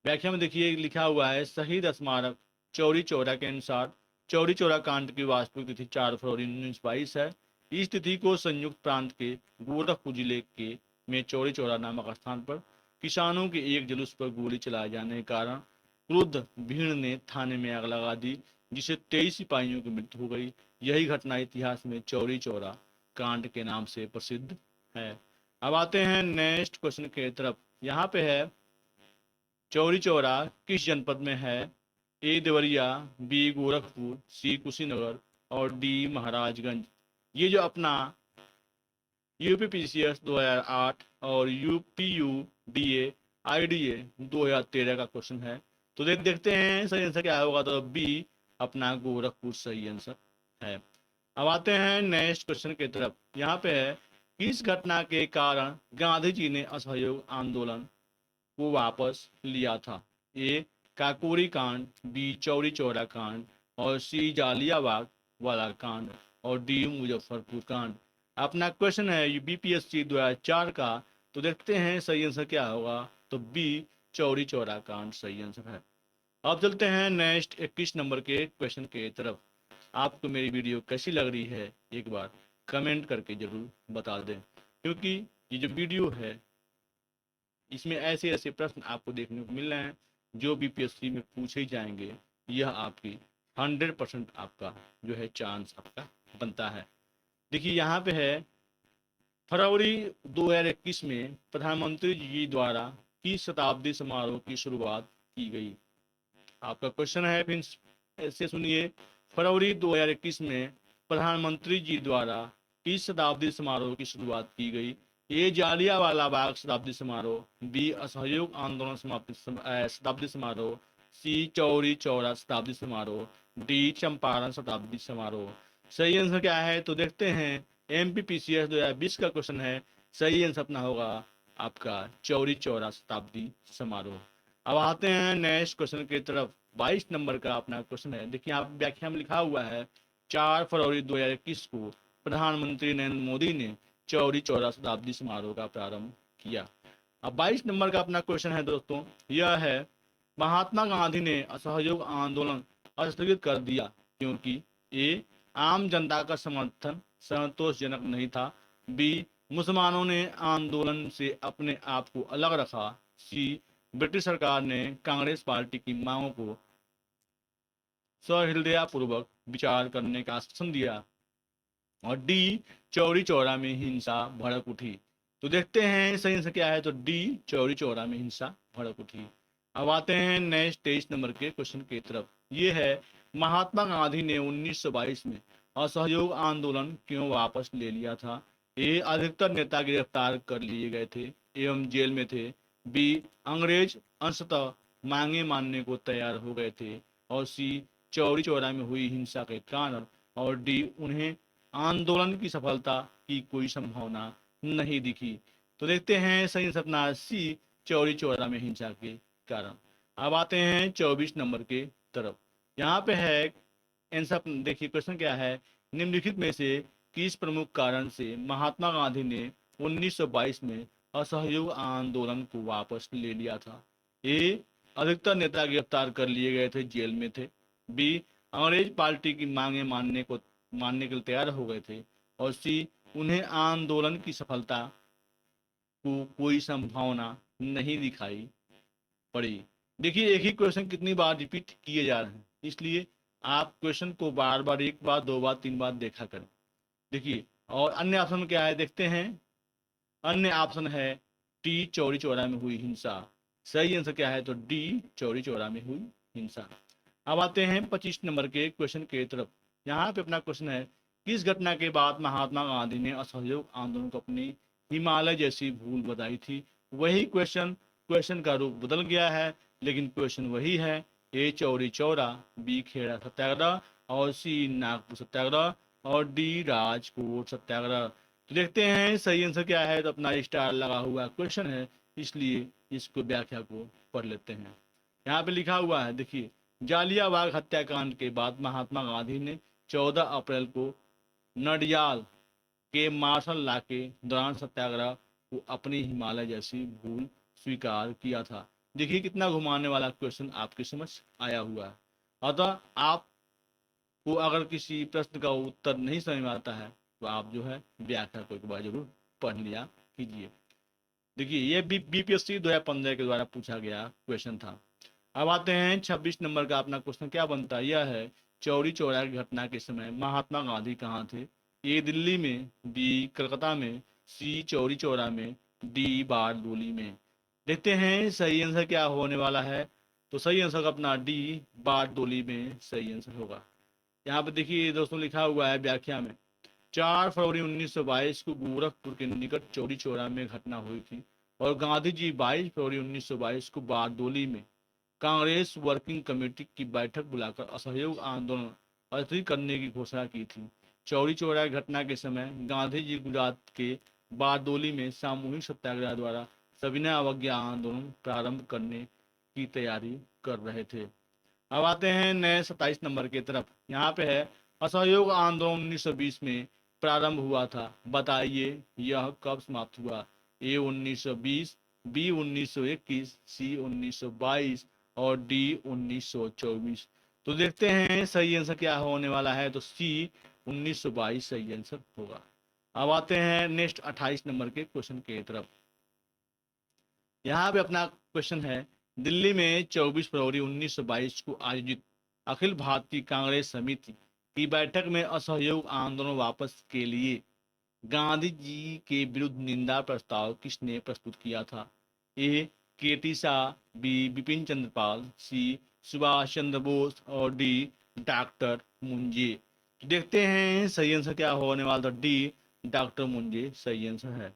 Speaker 1: व्याख्या में देखिए लिखा हुआ है, शहीद स्मारक चौरी चौरा के अनुसार चौरी चौरा कांड की वास्तविक तिथि 4 फरवरी 1922 है। इस तिथि को संयुक्त प्रांत के गोरखपुर जिले के में चौरी चौरा नामक स्थान पर किसानों के एक जुलूस पर गोली चलाए जाने के कारण क्रुद्ध भीड़ ने थाने में आग लगा दी, जिसे 23 सिपाहियों की मृत्यु हो गई। यही घटना इतिहास में चौरी चौरा कांड के नाम से प्रसिद्ध है। अब आते हैं नेक्स्ट क्वेश्चन के तरफ। यहाँ पे है, चौरी चौरा किस जनपद में है? ए देवरिया, बी गोरखपुर, सी कुशीनगर और डी महाराजगंज। ये जो अपना यूपीपीसीएस 2008 और यूपीयू डीए आईडीए 2013 का क्वेश्चन है। तो देखते हैं सही आंसर क्या होगा। तो बी अपना गोरखपुर सही आंसर है। अब आते हैं नेक्स्ट क्वेश्चन की तरफ। यहाँ पे है, किस घटना के कारण गांधी जी ने असहयोग आंदोलन को वापस लिया था? ए काकोरी कांड, बी चौरी चौरा कांड और सी जालियाबाग वाला कांड और डी मुजफ्फरपुर कांड। अपना क्वेश्चन है बीपीएससी 2004 का। तो देखते हैं सही आंसर क्या होगा। तो बी चौरी चौरा कांड सही आंसर है। अब चलते हैं नेक्स्ट 21 नंबर के क्वेश्चन के तरफ। आपको मेरी वीडियो कैसी लग रही है एक बार कमेंट करके जरूर बता दें, क्योंकि ये जो वीडियो है इसमें ऐसे ऐसे प्रश्न आपको देखने को मिल रहे हैं जो बीपीएससी में पूछे जाएंगे। यह आपकी 100% आपका जो है चांस आपका बनता है। देखिए यहाँ पे है, फरवरी 2021 में प्रधानमंत्री जी द्वारा किस शताब्दी समारोह की शुरुआत की गई? आपका क्वेश्चन है, फिर ऐसे सुनिए। फरवरी 2021 में प्रधानमंत्री जी द्वारा किस शताब्दी समारोह की शुरुआत की गई? ए जालियांवाला बाग शताब्दी समारोह, बी असहयोग आंदोलन शताब्दी समारोह, सी चौरी चौरा शताब्दी समारोह, डी चंपारण शताब्दी समारोह। सही आंसर क्या है? तो देखते हैं। एमपीपीसीएस 2020 का क्वेश्चन है। सही आंसर अपना होगा आपका चौरी चौरा शताब्दी समारोह। अब आते हैं नेक्स्ट क्वेश्चन की तरफ। 22 नंबर का अपना क्वेश्चन है। देखिए आप व्याख्या में लिखा हुआ है, 4 फरवरी 2021 को प्रधानमंत्री नरेंद्र मोदी ने चौरी चौरा शताब्दी समारोह का प्रारंभ किया। अब 22 नंबर का अपना क्वेश्चन है दोस्तों, यह है, महात्मा गांधी ने असहयोग आंदोलन स्थगित कर दिया क्योंकि ए आम जनता का समर्थन संतोषजनक नहीं था, बी मुसलमानों ने आंदोलन से अपने आप को अलग रखा, सी ब्रिटिश सरकार ने कांग्रेस पार्टी की मांगों को सहृदयपूर्वक विचार करने का आश्वासन दिया, और डी चौरी चौरा में हिंसा भड़क उठी। तो देखते हैं सही आंसर क्या है, तो डी चौरी चौरा में हिंसा भड़क उठी। अब आते हैं नेक्स्ट 23 नंबर के क्वेश्चन की तरफ। ये है, महात्मा गांधी ने 1922 में असहयोग आंदोलन क्यों वापस ले लिया था? ए, अधिकतर नेता गिरफ्तार कर लिए गए थे एवं जेल में थे। बी, अंग्रेज अंशतः मांगे मानने को तैयार हो गए थे। और सी, चौरी चौरा में हुई हिंसा के कारण। और डी, उन्हें आंदोलन की सफलता की कोई संभावना नहीं दिखी। तो देखते हैं सही सपना सी, चौरी चौरा में हिंसा के कारण। अब आते हैं 24 नंबर के तरफ। यहाँ पे है आंसर, देखिए क्वेश्चन क्या है, निम्नलिखित में से किस प्रमुख कारण से महात्मा गांधी ने 1922 में असहयोग आंदोलन को वापस ले लिया था? ए, अधिकतर नेता गिरफ्तार कर लिए गए थे, जेल में थे। बी, अंग्रेज पार्टी की मांगे मानने के लिए तैयार हो गए थे। और सी, उन्हें आंदोलन की सफलता को कोई संभावना नहीं दिखाई पड़ी। देखिए एक ही क्वेश्चन कितनी बार रिपीट किए जा रहे हैं, इसलिए आप क्वेश्चन को बार बार, एक बार, दो बार, तीन बार देखा करें। देखिए, और अन्य ऑप्शन क्या है देखते हैं। अन्य ऑप्शन है टी, चौरी चौरा में हुई हिंसा। सही आंसर क्या है, तो डी, चौरी चौरा में हुई हिंसा। अब आते हैं 25 नंबर के क्वेश्चन के तरफ। यहाँ पे अपना क्वेश्चन है, किस घटना के बाद महात्मा गांधी ने असहयोग आंदोलन को अपनी हिमालय जैसी भूल बताई थी? वही क्वेश्चन का रूप बदल गया है, लेकिन क्वेश्चन वही है। ए, चौरी चौरा। बी, खेड़ा सत्याग्रह। और सी, नागपुर सत्याग्रह। और डी, राजकोट सत्याग्रह। तो देखते हैं सही आंसर क्या है, तो अपना स्टार लगा हुआ क्वेश्चन है, इसलिए इसको व्याख्या को पढ़ लेते हैं। यहाँ पे लिखा हुआ है, देखिए, जालियांवाला हत्याकांड के बाद महात्मा गांधी ने 14 अप्रैल को नडियाल के मार्शल लॉ के दौरान सत्याग्रह को अपनी हिमालय जैसी भूल स्वीकार किया था। देखिए कितना घुमाने वाला क्वेश्चन आपके समझ आया हुआ है। अतः आपको अगर किसी प्रश्न का उत्तर नहीं समझ में आता है, तो आप जो है व्याख्या को एक बार जरूर पढ़ लिया कीजिए। देखिए ये बीपीएससी 2015 के द्वारा पूछा गया क्वेश्चन था। अब आते हैं 26 नंबर का अपना क्वेश्चन क्या बनता है, यह है, चौरी चौरा की घटना के समय महात्मा गांधी कहाँ थे? ए, दिल्ली में। बी, कलकत्ता में। सी, चौरी चौरा में। डी, बारडोली में। देखते हैं सही आंसर क्या होने वाला है, तो सही आंसर का अपना डी, बारडोली में सही आंसर होगा। यहाँ पे देखिए दोस्तों लिखा हुआ है व्याख्या में, 4 फरवरी 1922 को गोरखपुर के निकट चौरी चौरा में घटना हुई थी और गांधी जी 22 फरवरी 1922 को बारडोली में कांग्रेस वर्किंग कमेटी की बैठक बुलाकर असहयोग आंदोलन स्थगित करने की घोषणा की थी। चौरी चौरा घटना के समय गांधी जी गुजरात के बारडोली में सामूहिक सत्याग्रह द्वारा सविनय अवज्ञा आंदोलन प्रारंभ करने की तैयारी कर रहे थे। अब आते हैं नए 27 नंबर की तरफ। यहाँ पे है, असहयोग आंदोलन 1920 में प्रारंभ हुआ था, बताइए यह कब समाप्त हुआ? ए, 1920। बी, 1921। सी, 1922। और डी, 1924। तो देखते हैं सही आंसर क्या होने वाला है, तो सी, 1922 सही आंसर होगा। अब आते हैं नेक्स्ट 28 नंबर के क्वेश्चन की तरफ। यहाँ पे अपना क्वेश्चन है, दिल्ली में 24 फरवरी 1922 को आयोजित अखिल भारतीय कांग्रेस समिति की बैठक में असहयोग आंदोलन वापस के लिए गांधी जी के विरुद्ध निंदा प्रस्ताव किसने प्रस्तुत किया था? ए, केटी शाह। बी, बिपिन चंद्र पाल। सी, सुभाष चंद्र बोस। और डी, डॉक्टर मुंजे। तो देखते हैं सही आंसर क्या होने वाला था, डी, डॉक्टर मुंजे सही आंसर है।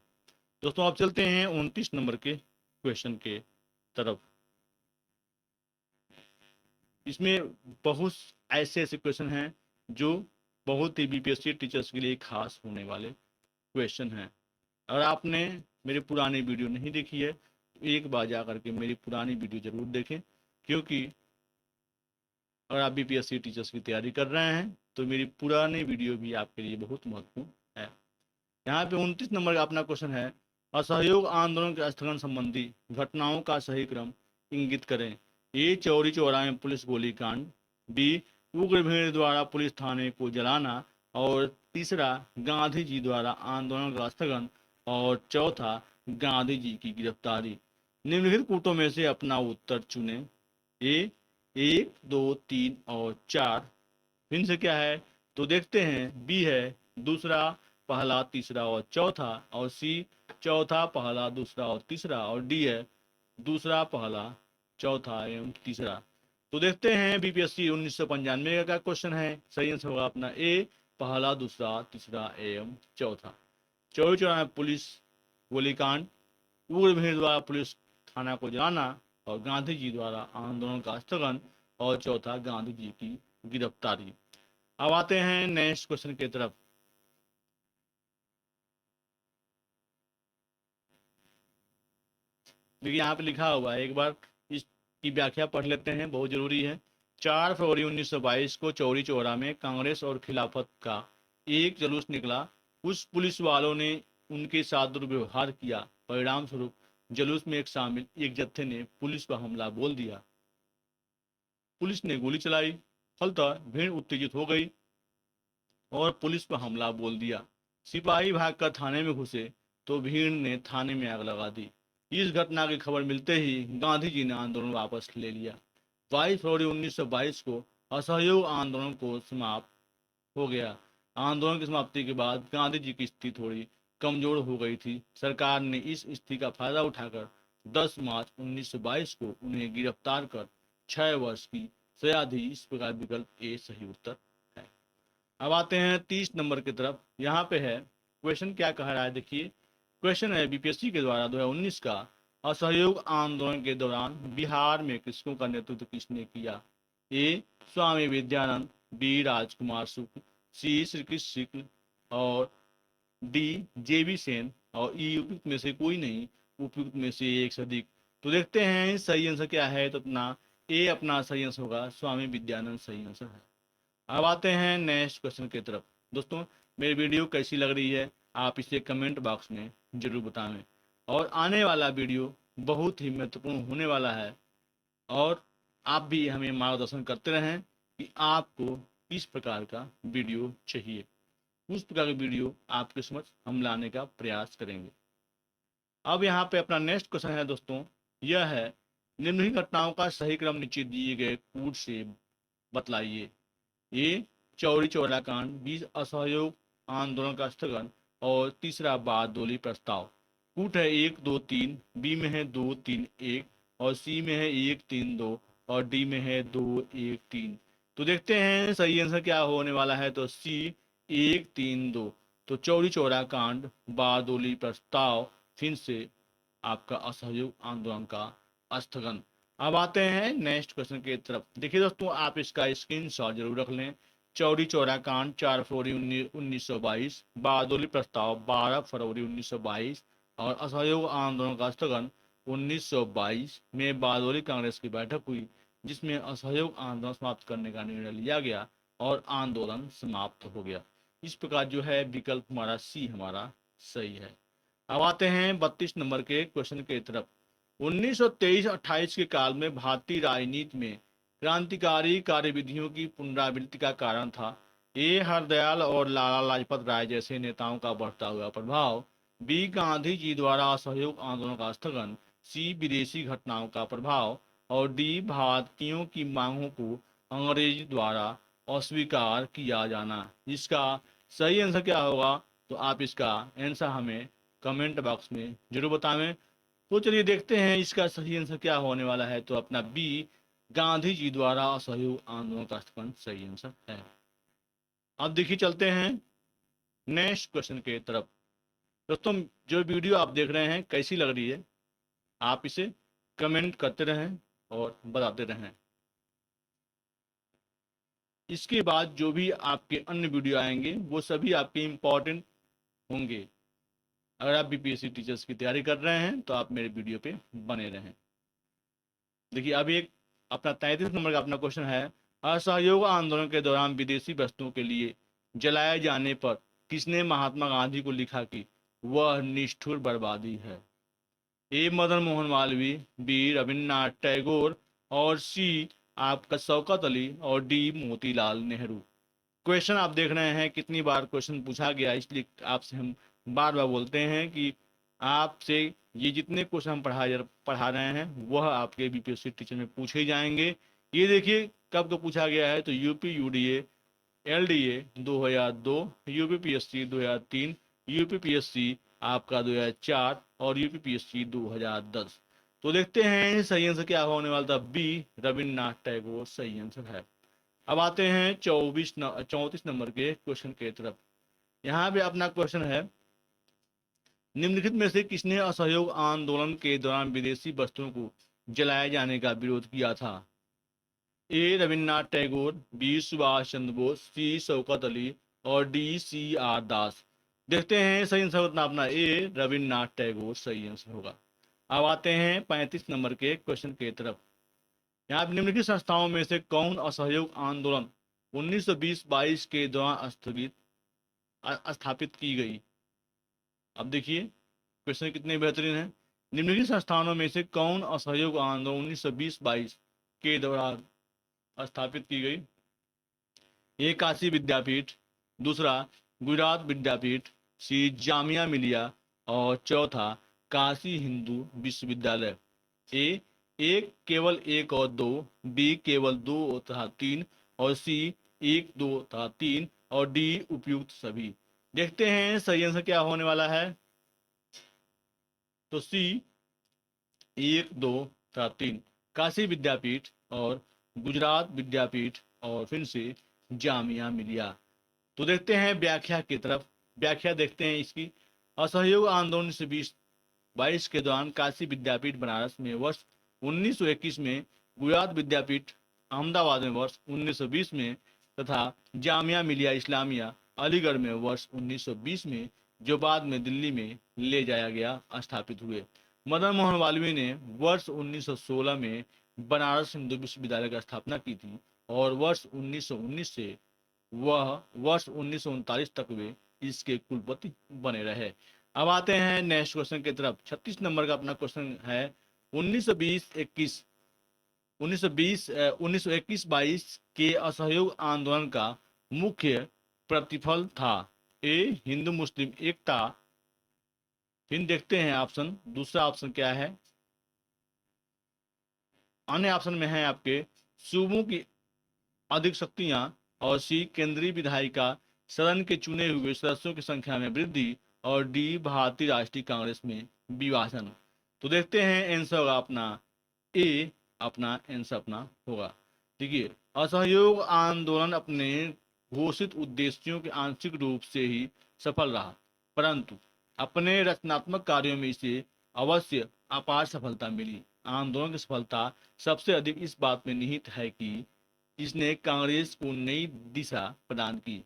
Speaker 1: दोस्तों अब चलते हैं 29 नंबर के क्वेश्चन के तरफ। इसमें बहुत ऐसे ऐसे क्वेश्चन हैं जो बहुत ही बीपीएससी टीचर्स के लिए खास होने वाले क्वेश्चन हैं। अगर आपने मेरी पुरानी वीडियो नहीं देखी है, तो एक बार जा करके मेरी पुरानी वीडियो जरूर देखें, क्योंकि अगर आप बीपीएससी टीचर्स की तैयारी कर रहे हैं तो मेरी पुरानी वीडियो भी आपके लिए बहुत महत्वपूर्ण है। यहाँ पे 29 नंबर का अपना क्वेश्चन है, असहयोग आंदोलन के स्थगन संबंधी घटनाओं का सही क्रम इंगित करें। ए, चौरी चौरा में पुलिस गोलीकांड। बी, उग्र भीड़ द्वारा पुलिस थाने को जलाना। और तीसरा, गांधी जी द्वारा आंदोलन का स्थगन। और चौथा, गांधी जी की गिरफ्तारी। निम्नलिखित कूटों में से अपना उत्तर चुने। ए, 1, 2, 3 और 4। फिर से क्या है, तो देखते हैं, बी है दूसरा, पहला, तीसरा और चौथा। और सी, चौथा, पहला, दूसरा और तीसरा, और डी है दूसरा, पहला, चौथा एवं तीसरा। तो देखते हैं बीपीएससी 1995 का क्वेश्चन है। सही आंसर होगा अपना ए, पहला, दूसरा, तीसरा एवं चौथा। चौरी चौरा में पुलिस गोलीकांड, उग्र भीड़ द्वारा पुलिस थाना को जलाना, और गांधी जी द्वारा आंदोलन का स्थगन, और चौथा गांधी जी की गिरफ्तारी। अब आते हैं नेक्स्ट क्वेश्चन की तरफ। देखिए यहाँ पे लिखा हुआ है, एक बार इसकी व्याख्या पढ़ लेते हैं, बहुत जरूरी है। 4 फरवरी 1922 को चौरी चौरा में कांग्रेस और खिलाफत का एक जुलूस निकला। कुछ पुलिस वालों ने उनके साथ दुर्व्यवहार किया। परिणाम स्वरूप जुलूस में शामिल एक जत्थे ने पुलिस पर हमला बोल दिया। पुलिस ने गोली चलाई। फलतः भीड़ उत्तेजित हो गई और पुलिस पर हमला बोल दिया। सिपाही भागकर थाने में घुसे तो भीड़ ने थाने में आग लगा दी। इस घटना की खबर मिलते ही गांधी जी ने आंदोलन वापस ले लिया। 22 फरवरी 1922 को असहयोग आंदोलन को समाप्त हो गया। आंदोलन की समाप्ति के बाद गांधी जी की स्थिति थोड़ी कमजोर हो गई थी। सरकार ने इस स्थिति का फायदा उठाकर 10 मार्च 1922 को उन्हें गिरफ्तार कर 6 वर्ष की सजा दी। इस प्रकार विकल्प ए सही उत्तर है। अब आते हैं 30 नंबर की तरफ। यहाँ पे है क्वेश्चन क्या कह रहा है, देखिए क्वेश्चन है बीपीएससी के द्वारा 2019 का असहयोग आंदोलन के दौरान बिहार में कृषकों का नेतृत्व किसने किया? ए स्वामी विद्यानंद, बी राजकुमार शुक्ल, सी श्री कृष्ण शुक्ल, और डी जेबी सेन, और ई उपयुक्त में से कोई नहीं, उपयुक्त में से एक से अधिक। तो देखते हैं सही आंसर क्या है। तो अपना ए अपना सही आंसर होगा, स्वामी विद्यानंद सही आंसर है। अब आते हैं नेक्स्ट क्वेश्चन की तरफ। दोस्तों मेरी वीडियो कैसी लग रही है आप इसे कमेंट बॉक्स में जरूर बताएं। और आने वाला वीडियो बहुत ही महत्वपूर्ण होने वाला है, और आप भी हमें मार्गदर्शन करते रहें कि आपको किस प्रकार का वीडियो चाहिए। उस प्रकार की वीडियो आपके समझ हम लाने का प्रयास करेंगे। अब यहाँ पे अपना नेक्स्ट क्वेश्चन है दोस्तों, यह है निम्नलिखित घटनाओं का सही क्रम नीचे दिए गए कूट से बतलाइए। ए चौरी चौरा कांड, बी असहयोग आंदोलन का स्थगन, और तीसरा बारदोली प्रस्ताव। कूट है 1 2 3, बी में है 2 3 1, और सी में है 1 3 2, और डी में है 2 1 3। तो देखते हैं सही आंसर क्या होने वाला है। तो सी 1 3 2। तो चौरी चौरा कांड, बारदोली प्रस्ताव, फिर से आपका असहयोग आंदोलन का स्थगन। अब आते हैं नेक्स्ट क्वेश्चन की तरफ। देखिए दोस्तों आप इसका स्क्रीनशॉट जरूर रख लें। चौरी चौरा कांड 4 फरवरी 1922, बारदोली प्रस्ताव 12 फरवरी 1922, और असहयोग आंदोलन का स्थगन 1922 में बारदोली कांग्रेस की बैठक हुई, जिसमें असहयोग आंदोलन समाप्त करने का निर्णय लिया गया और आंदोलन समाप्त हो गया। इस प्रकार जो है विकल्प हमारा सी हमारा सही है। अब आते हैं 32 नंबर के क्वेश्चन की तरफ। 1923-28 के काल में भारतीय राजनीति में क्रांतिकारी कार्यविधियों की पुनरावृत्ति का कारण था। ए हरदयाल और लाला लाजपत राय जैसे नेताओं का बढ़ता हुआ प्रभाव, बी गांधी जी द्वारा असहयोग आंदोलन का स्थगन, सी विदेशी घटनाओं का प्रभाव, और डी भारतीयों की मांगों को अंग्रेज द्वारा अस्वीकार किया जाना। इसका सही आंसर क्या होगा? तो आप इसका आंसर हमें कमेंट बॉक्स में जरूर बताएं। तो चलिए देखते हैं इसका सही आंसर क्या होने वाला है। तो अपना बी गांधी जी द्वारा असहयोग आंदोलन का स्थगन सही आंसर है। अब देखिए चलते हैं नेक्स्ट क्वेश्चन के तरफ। दोस्तों जो वीडियो आप देख रहे हैं कैसी लग रही है, आप इसे कमेंट करते रहें और बताते रहें। इसके बाद जो भी आपके अन्य वीडियो आएंगे वो सभी आपके इम्पोर्टेंट होंगे। अगर आप बीपीएससी टीचर्स की तैयारी कर रहे हैं तो आप मेरे वीडियो पे बने रहें। देखिए अब एक अपना 33 नंबर का अपना क्वेश्चन है, असहयोग आंदोलन के दौरान विदेशी वस्तुओं के लिए जलाए जाने पर किसने महात्मा गांधी को लिखा कि वह निष्ठुर बर्बादी है? ए मदन मोहन मालवीय, बी रविन्द्रनाथ टैगोर, और सी आपका शौकत अली, और डी मोतीलाल नेहरू। क्वेश्चन आप देख रहे हैं कितनी बार क्वेश्चन पूछा गया, इसलिए आपसे हम बार बार बोलते हैं कि आपसे ये जितने क्वेश्चन हम पढ़ा रहे हैं वह आपके बीपीएससी टीचर में पूछे जाएंगे। ये देखिए कब को पूछा गया है। तो UP UDA LDA 2002, UPPSC 2003, UPPSC आपका 2004 और यूपीपीएससी 2010। तो देखते हैं सही आंसर क्या होने वाला था। बी, रविन्द्रनाथ टैगोर सही आंसर है। अब आते हैं 34 नंबर के क्वेश्चन के तरफ। यहाँ पे अपना क्वेश्चन है, निम्नलिखित में से किसने असहयोग आंदोलन के दौरान विदेशी वस्तुओं को जलाए जाने का विरोध किया था? ए, रविन्द्रनाथ टैगोर, बी, सुभाष चंद्र बोस, सी, शौकत अली और डी, CR दास। देखते हैं सही आंसर होता अपना ए, रविन्द्रनाथ टैगोर सही आंसर होगा। अब आते हैं 35 नंबर के क्वेश्चन के तरफ। यहाँ पे निम्नलिखित संस्थाओं में से कौन असहयोग आंदोलन 1920-22 के दौरान स्थापित की गई? अब देखिए क्वेश्चन कितने बेहतरीन है। निम्नलिखित संस्थानों में से कौन असहयोग आंदोलन 1920-22 के दौरान स्थापित की गई? ए, काशी विद्यापीठ, दूसरा गुजरात विद्यापीठ, सी, जामिया मिलिया और चौथा काशी हिंदू विश्वविद्यालय। ए, एक केवल एक और दो, बी केवल दो तथा तीन और सी एक दो तथा तीन और डी उपयुक्त सभी। देखते हैं सही आंसर क्या होने वाला है। तो सी, एक दो तथा तीन, काशी विद्यापीठ और गुजरात विद्यापीठ और फिर से जामिया मिलिया। तो देखते हैं व्याख्या की तरफ। व्याख्या देखते हैं इसकी। असहयोग आंदोलन से 22 के दौरान काशी विद्यापीठ बनारस में वर्ष 1921 में, गुजरात विद्यापीठ अहमदाबाद में वर्ष 1920 में तथा जामिया मिलिया इस्लामिया अलीगढ़ में वर्ष 1920 में, जो बाद में दिल्ली में ले जाया गया, स्थापित हुए। मदन मोहन मालवीय ने वर्ष 1916 में बनारस हिंदू विश्वविद्यालय की स्थापना की थी और वर्ष 1919 से वह वर्ष 1939 तक वे इसके कुलपति बने रहे। अब आते हैं नेक्स्ट क्वेश्चन की तरफ। 36 नंबर का अपना क्वेश्चन है, 1920-21 1921-22 के असहयोग आंदोलन का मुख्य प्रतिफल था। ए, हिंदू मुस्लिम एकता। फिर देखते हैं ऑप्शन, दूसरा ऑप्शन क्या है। अन्य ऑप्शन में है आपके सूबों की अधिक शक्तियां और सी, केंद्रीय विधायिका सदन के चुने हुए सदस्यों की संख्या में वृद्धि और डी, भारतीय राष्ट्रीय कांग्रेस में विभाजन। तो देखते हैं आंसर होगा अपना ए, अपना आंसर अपना होगा। देखिए, असहयोग आंदोलन अपने घोषित उद्देश्यों के आंशिक रूप से ही सफल रहा, परंतु अपने रचनात्मक कार्यों में इसे अवश्य अपार सफलता मिली। आंदोलन की सफलता सबसे अधिक इस बात में निहित है कि इसने कांग्रेस को नई दिशा प्रदान की,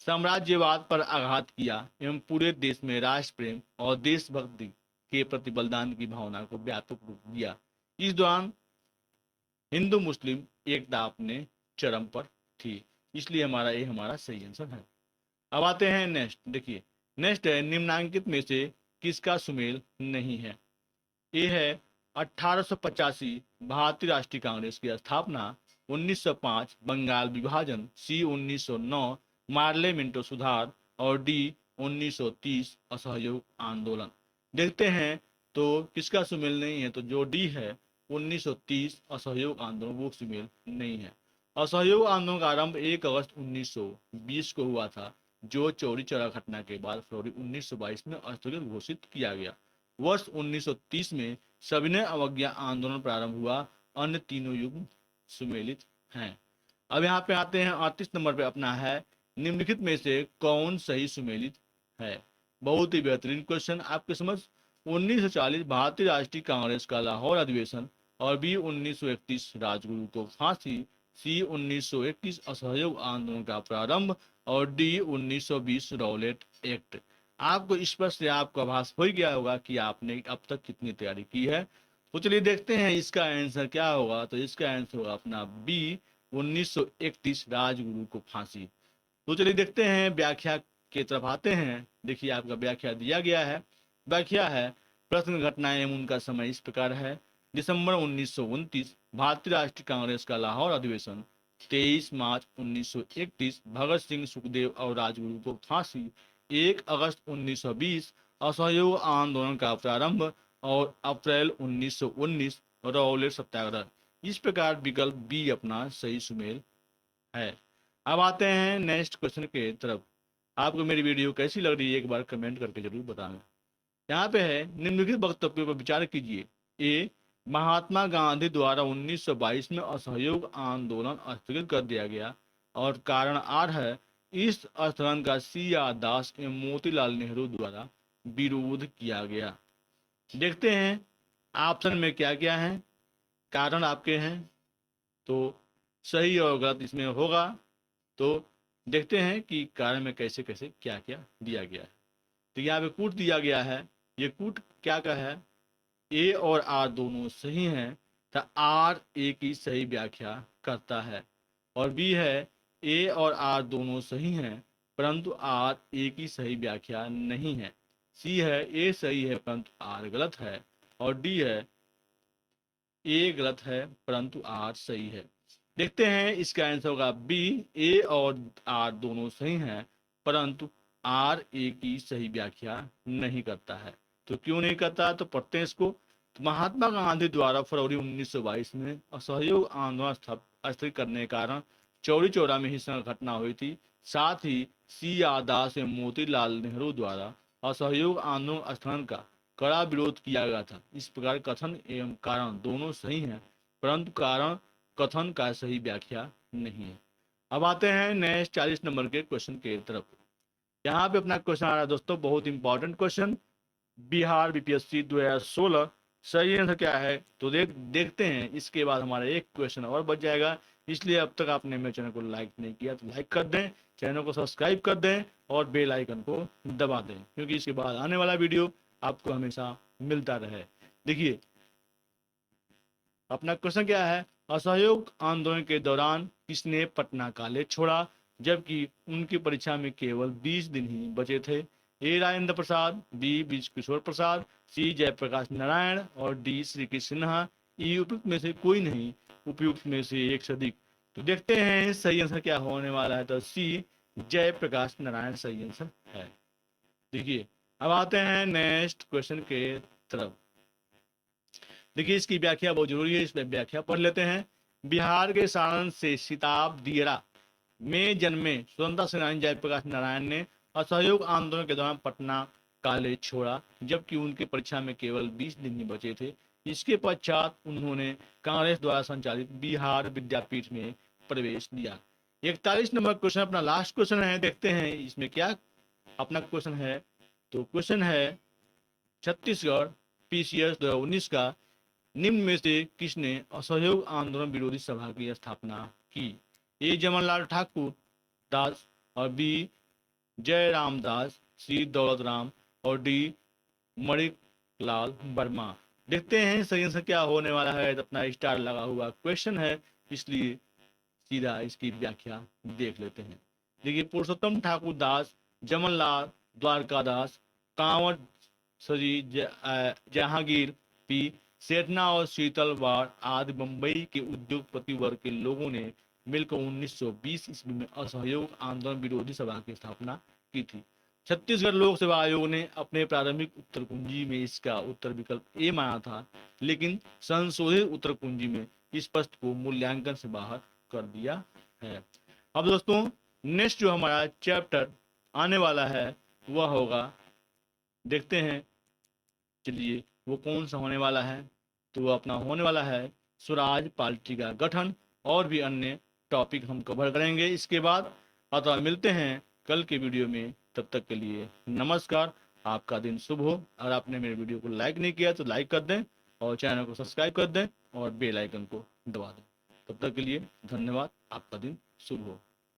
Speaker 1: साम्राज्यवाद पर आघात किया एवं पूरे देश में राष्ट्र प्रेम और देशभक्ति के प्रति बलिदान की भावना को व्यापक रूप दिया। इस दौरान हिंदू मुस्लिम एकता अपने चरम पर थी, इसलिए हमारा सही आंसर है। अब आते हैं नेक्स्ट। देखिए नेक्स्ट है, निम्नांकित में से किसका सुमेल नहीं है? ए है 1885 भारतीय राष्ट्रीय कांग्रेस की स्थापना, 1905 बंगाल विभाजन, सी 1909 मार्ले मिंटो सुधार और डी 1930 असहयोग आंदोलन। देखते हैं तो किसका सुमेल नहीं है। तो जो डी है 1930 असहयोग आंदोलन, वो सुमेल नहीं है। असहयोग आंदोलन का आरंभ 1 अगस्त 1920 को हुआ था, जो चौरी चौरा घटना के बाद फरवरी 1922 में स्थगित घोषित किया गया। वर्ष 1930 में सविनय अवज्ञा आंदोलन प्रारंभ हुआ। अन्य तीनों युग सुमेलित हैं। अब यहाँ पे आते हैं 38 नंबर पे अपना है, निम्नलिखित में से कौन सही सुमेलित है? बहुत ही बेहतरीन क्वेश्चन आपके समझ। 1940 भारतीय राष्ट्रीय कांग्रेस का लाहौर अधिवेशन और बी 1931 राजगुरु को फांसी, सी 1921 असहयोग आंदोलन का प्रारंभ और डी 1920 रौलेट एक्ट। आपको स्पष्ट से आपको आभास हो गया होगा कि आपने अब तक कितनी तैयारी की है। तो चलिए देखते हैं इसका आंसर क्या होगा। तो इसका आंसर होगा अपना बी 1931 राजगुरु को फांसी। तो चलिए देखते हैं व्याख्या की तरफ आते हैं। देखिए आपका व्याख्या दिया गया है। व्याख्या है, प्रश्न घटनाएं एवं उनका समय इस प्रकार है। दिसंबर 1929 भारतीय राष्ट्रीय कांग्रेस का लाहौर अधिवेशन, 23 मार्च 1931 भगत सिंह सुखदेव और राजगुरु को फांसी, 1 अगस्त 1920 असहयोग आंदोलन का प्रारंभ और अप्रैल 1919 रौलेट सत्याग्रह। इस प्रकार विकल्प बी अपना सही सुमेल है। अब आते हैं नेक्स्ट क्वेश्चन के तरफ। आपको मेरी वीडियो कैसी लग रही है एक बार कमेंट करके जरूर बताना। यहाँ पे है निम्नलिखित वक्तव्यों पर विचार कीजिए। ए, महात्मा गांधी द्वारा 1922 में असहयोग आंदोलन स्थगित कर दिया गया और कारण आर है इस आंदोलन का सी आर दास एवं मोतीलाल नेहरू द्वारा विरोध किया गया। देखते हैं ऑप्शन में क्या क्या है, कारण आपके हैं तो सही और गलत इसमें होगा। तो देखते हैं कि कारण में कैसे कैसे क्या क्या दिया गया है। तो यहाँ पे कूट दिया गया है, ये कूट क्या का है, ए और आर दोनों सही हैं तो आर ए की सही व्याख्या करता है, और बी है ए और आर दोनों सही हैं परंतु आर ए की सही व्याख्या नहीं है, सी है ए सही है परंतु आर गलत है, और डी है ए गलत है परंतु आर सही है। देखते हैं इसका आंसर होगा बी, ए और आर दोनों सही हैं परंतु आर ए की सही व्याख्या नहीं करता है। तो क्यों नहीं करता, तो पढ़ते हैं इसको। तो महात्मा गांधी द्वारा फरवरी 1922 में असहयोग आंदोलन स्थगित करने के कारण चौरी चौरा में ही घटना हुई थी। साथ ही सी आर दास एवं मोतीलाल नेहरू द्वारा असहयोग आंदोलन स्थगन का कड़ा विरोध किया गया था। इस प्रकार कथन एवं कारण दोनों सही हैं परंतु कारण कथन का सही व्याख्या नहीं है। अब आते हैं नेक्स्ट 40 नंबर के क्वेश्चन के तरफ। यहाँ पे अपना क्वेश्चन आ रहा है दोस्तों, बहुत इंपॉर्टेंट क्वेश्चन, बिहार बीपीएससी 2016 सही आंसर क्या है तो देखते हैं। इसके बाद हमारा एक क्वेश्चन और बच जाएगा, इसलिए अब तक आपने मेरे चैनल को लाइक नहीं किया तो लाइक कर दें, चैनल को सब्सक्राइब कर दें और बेल आइकन को दबा दें, क्योंकि इसके बाद आने वाला वीडियो आपको हमेशा मिलता रहे। देखिए अपना क्वेश्चन क्या है, असहयोग आंदोलन के दौरान किसने पटना कॉलेज छोड़ा जबकि उनकी परीक्षा में केवल 20 दिन ही बचे थे। ए राजेंद्र प्रसाद, बी ब्रिज किशोर प्रसाद, सी जयप्रकाश नारायण और डी श्री कृष्ण सिन्हा। ई उपयुक्त में से कोई नहीं, उपयुक्त में से एक से अधिक। तो देखते हैं सही आंसर क्या होने वाला है, तो सी जयप्रकाश नारायण सही आंसर है। देखिए अब आते हैं नेक्स्ट क्वेश्चन के तरफ। देखिए इसकी व्याख्या बहुत जरूरी है, इसमें व्याख्या पढ़ लेते हैं। बिहार के सारण से सिताब दियरा में जन्मे स्वतंत्रता सेनानी जयप्रकाश नारायण ने असहयोग आंदोलन के दौरान पटना कॉलेज छोड़ा जबकि उनके परीक्षा में केवल 20 दिन ही बचे थे। इसके पश्चात उन्होंने कांग्रेस द्वारा संचालित बिहार विद्यापीठ में प्रवेश लिया। 41 नंबर क्वेश्चन अपना लास्ट क्वेश्चन है, देखते हैं इसमें क्या अपना क्वेश्चन है। तो क्वेश्चन है छत्तीसगढ़ पीसीएस 2019 का निम्न में से किसने असहयोग आंदोलन विरोधी सभा की स्थापना की। ए जमनलाल ठाकुर दास और बी जयराम दास, सी दौलत राम और डी मणिकलाल वर्मा। देखते हैं सही आंसर क्या होने वाला है, अपना स्टार लगा हुआ क्वेश्चन है इसलिए सीधा इसकी व्याख्या देख लेते हैं। देखिए पुरुषोत्तम ठाकुर दास, जमनलाल द्वारकादास, कांवड़ सजी जहांगीर पी सेठना और शीतलवाड़ आदि मुंबई के उद्योगपति वर्ग के लोगों ने मिलकर 1920 ईस्वी में असहयोग आंदोलन विरोधी सभा की स्थापना की थी। छत्तीसगढ़ लोक सेवा आयोग ने अपने प्रारंभिक उत्तर कुंजी में इसका उत्तर विकल्प ए माना था, लेकिन संशोधित उत्तर कुंजी में इस प्रश्न को मूल्यांकन से बाहर कर दिया है। अब दोस्तों नेक्स्ट जो हमारा चैप्टर आने वाला है वह होगा, देखते हैं चलिए वो कौन सा होने वाला है। तो वो अपना होने वाला है स्वराज पार्टी का गठन और भी अन्य टॉपिक हम कवर करेंगे इसके बाद। अतः मिलते हैं कल के वीडियो में, तब तक के लिए नमस्कार, आपका दिन शुभ हो। अगर आपने मेरे वीडियो को लाइक नहीं किया तो लाइक कर दें और चैनल को सब्सक्राइब कर दें और बेल आइकन को दबा दें। तब तक के लिए धन्यवाद, आपका दिन शुभ हो।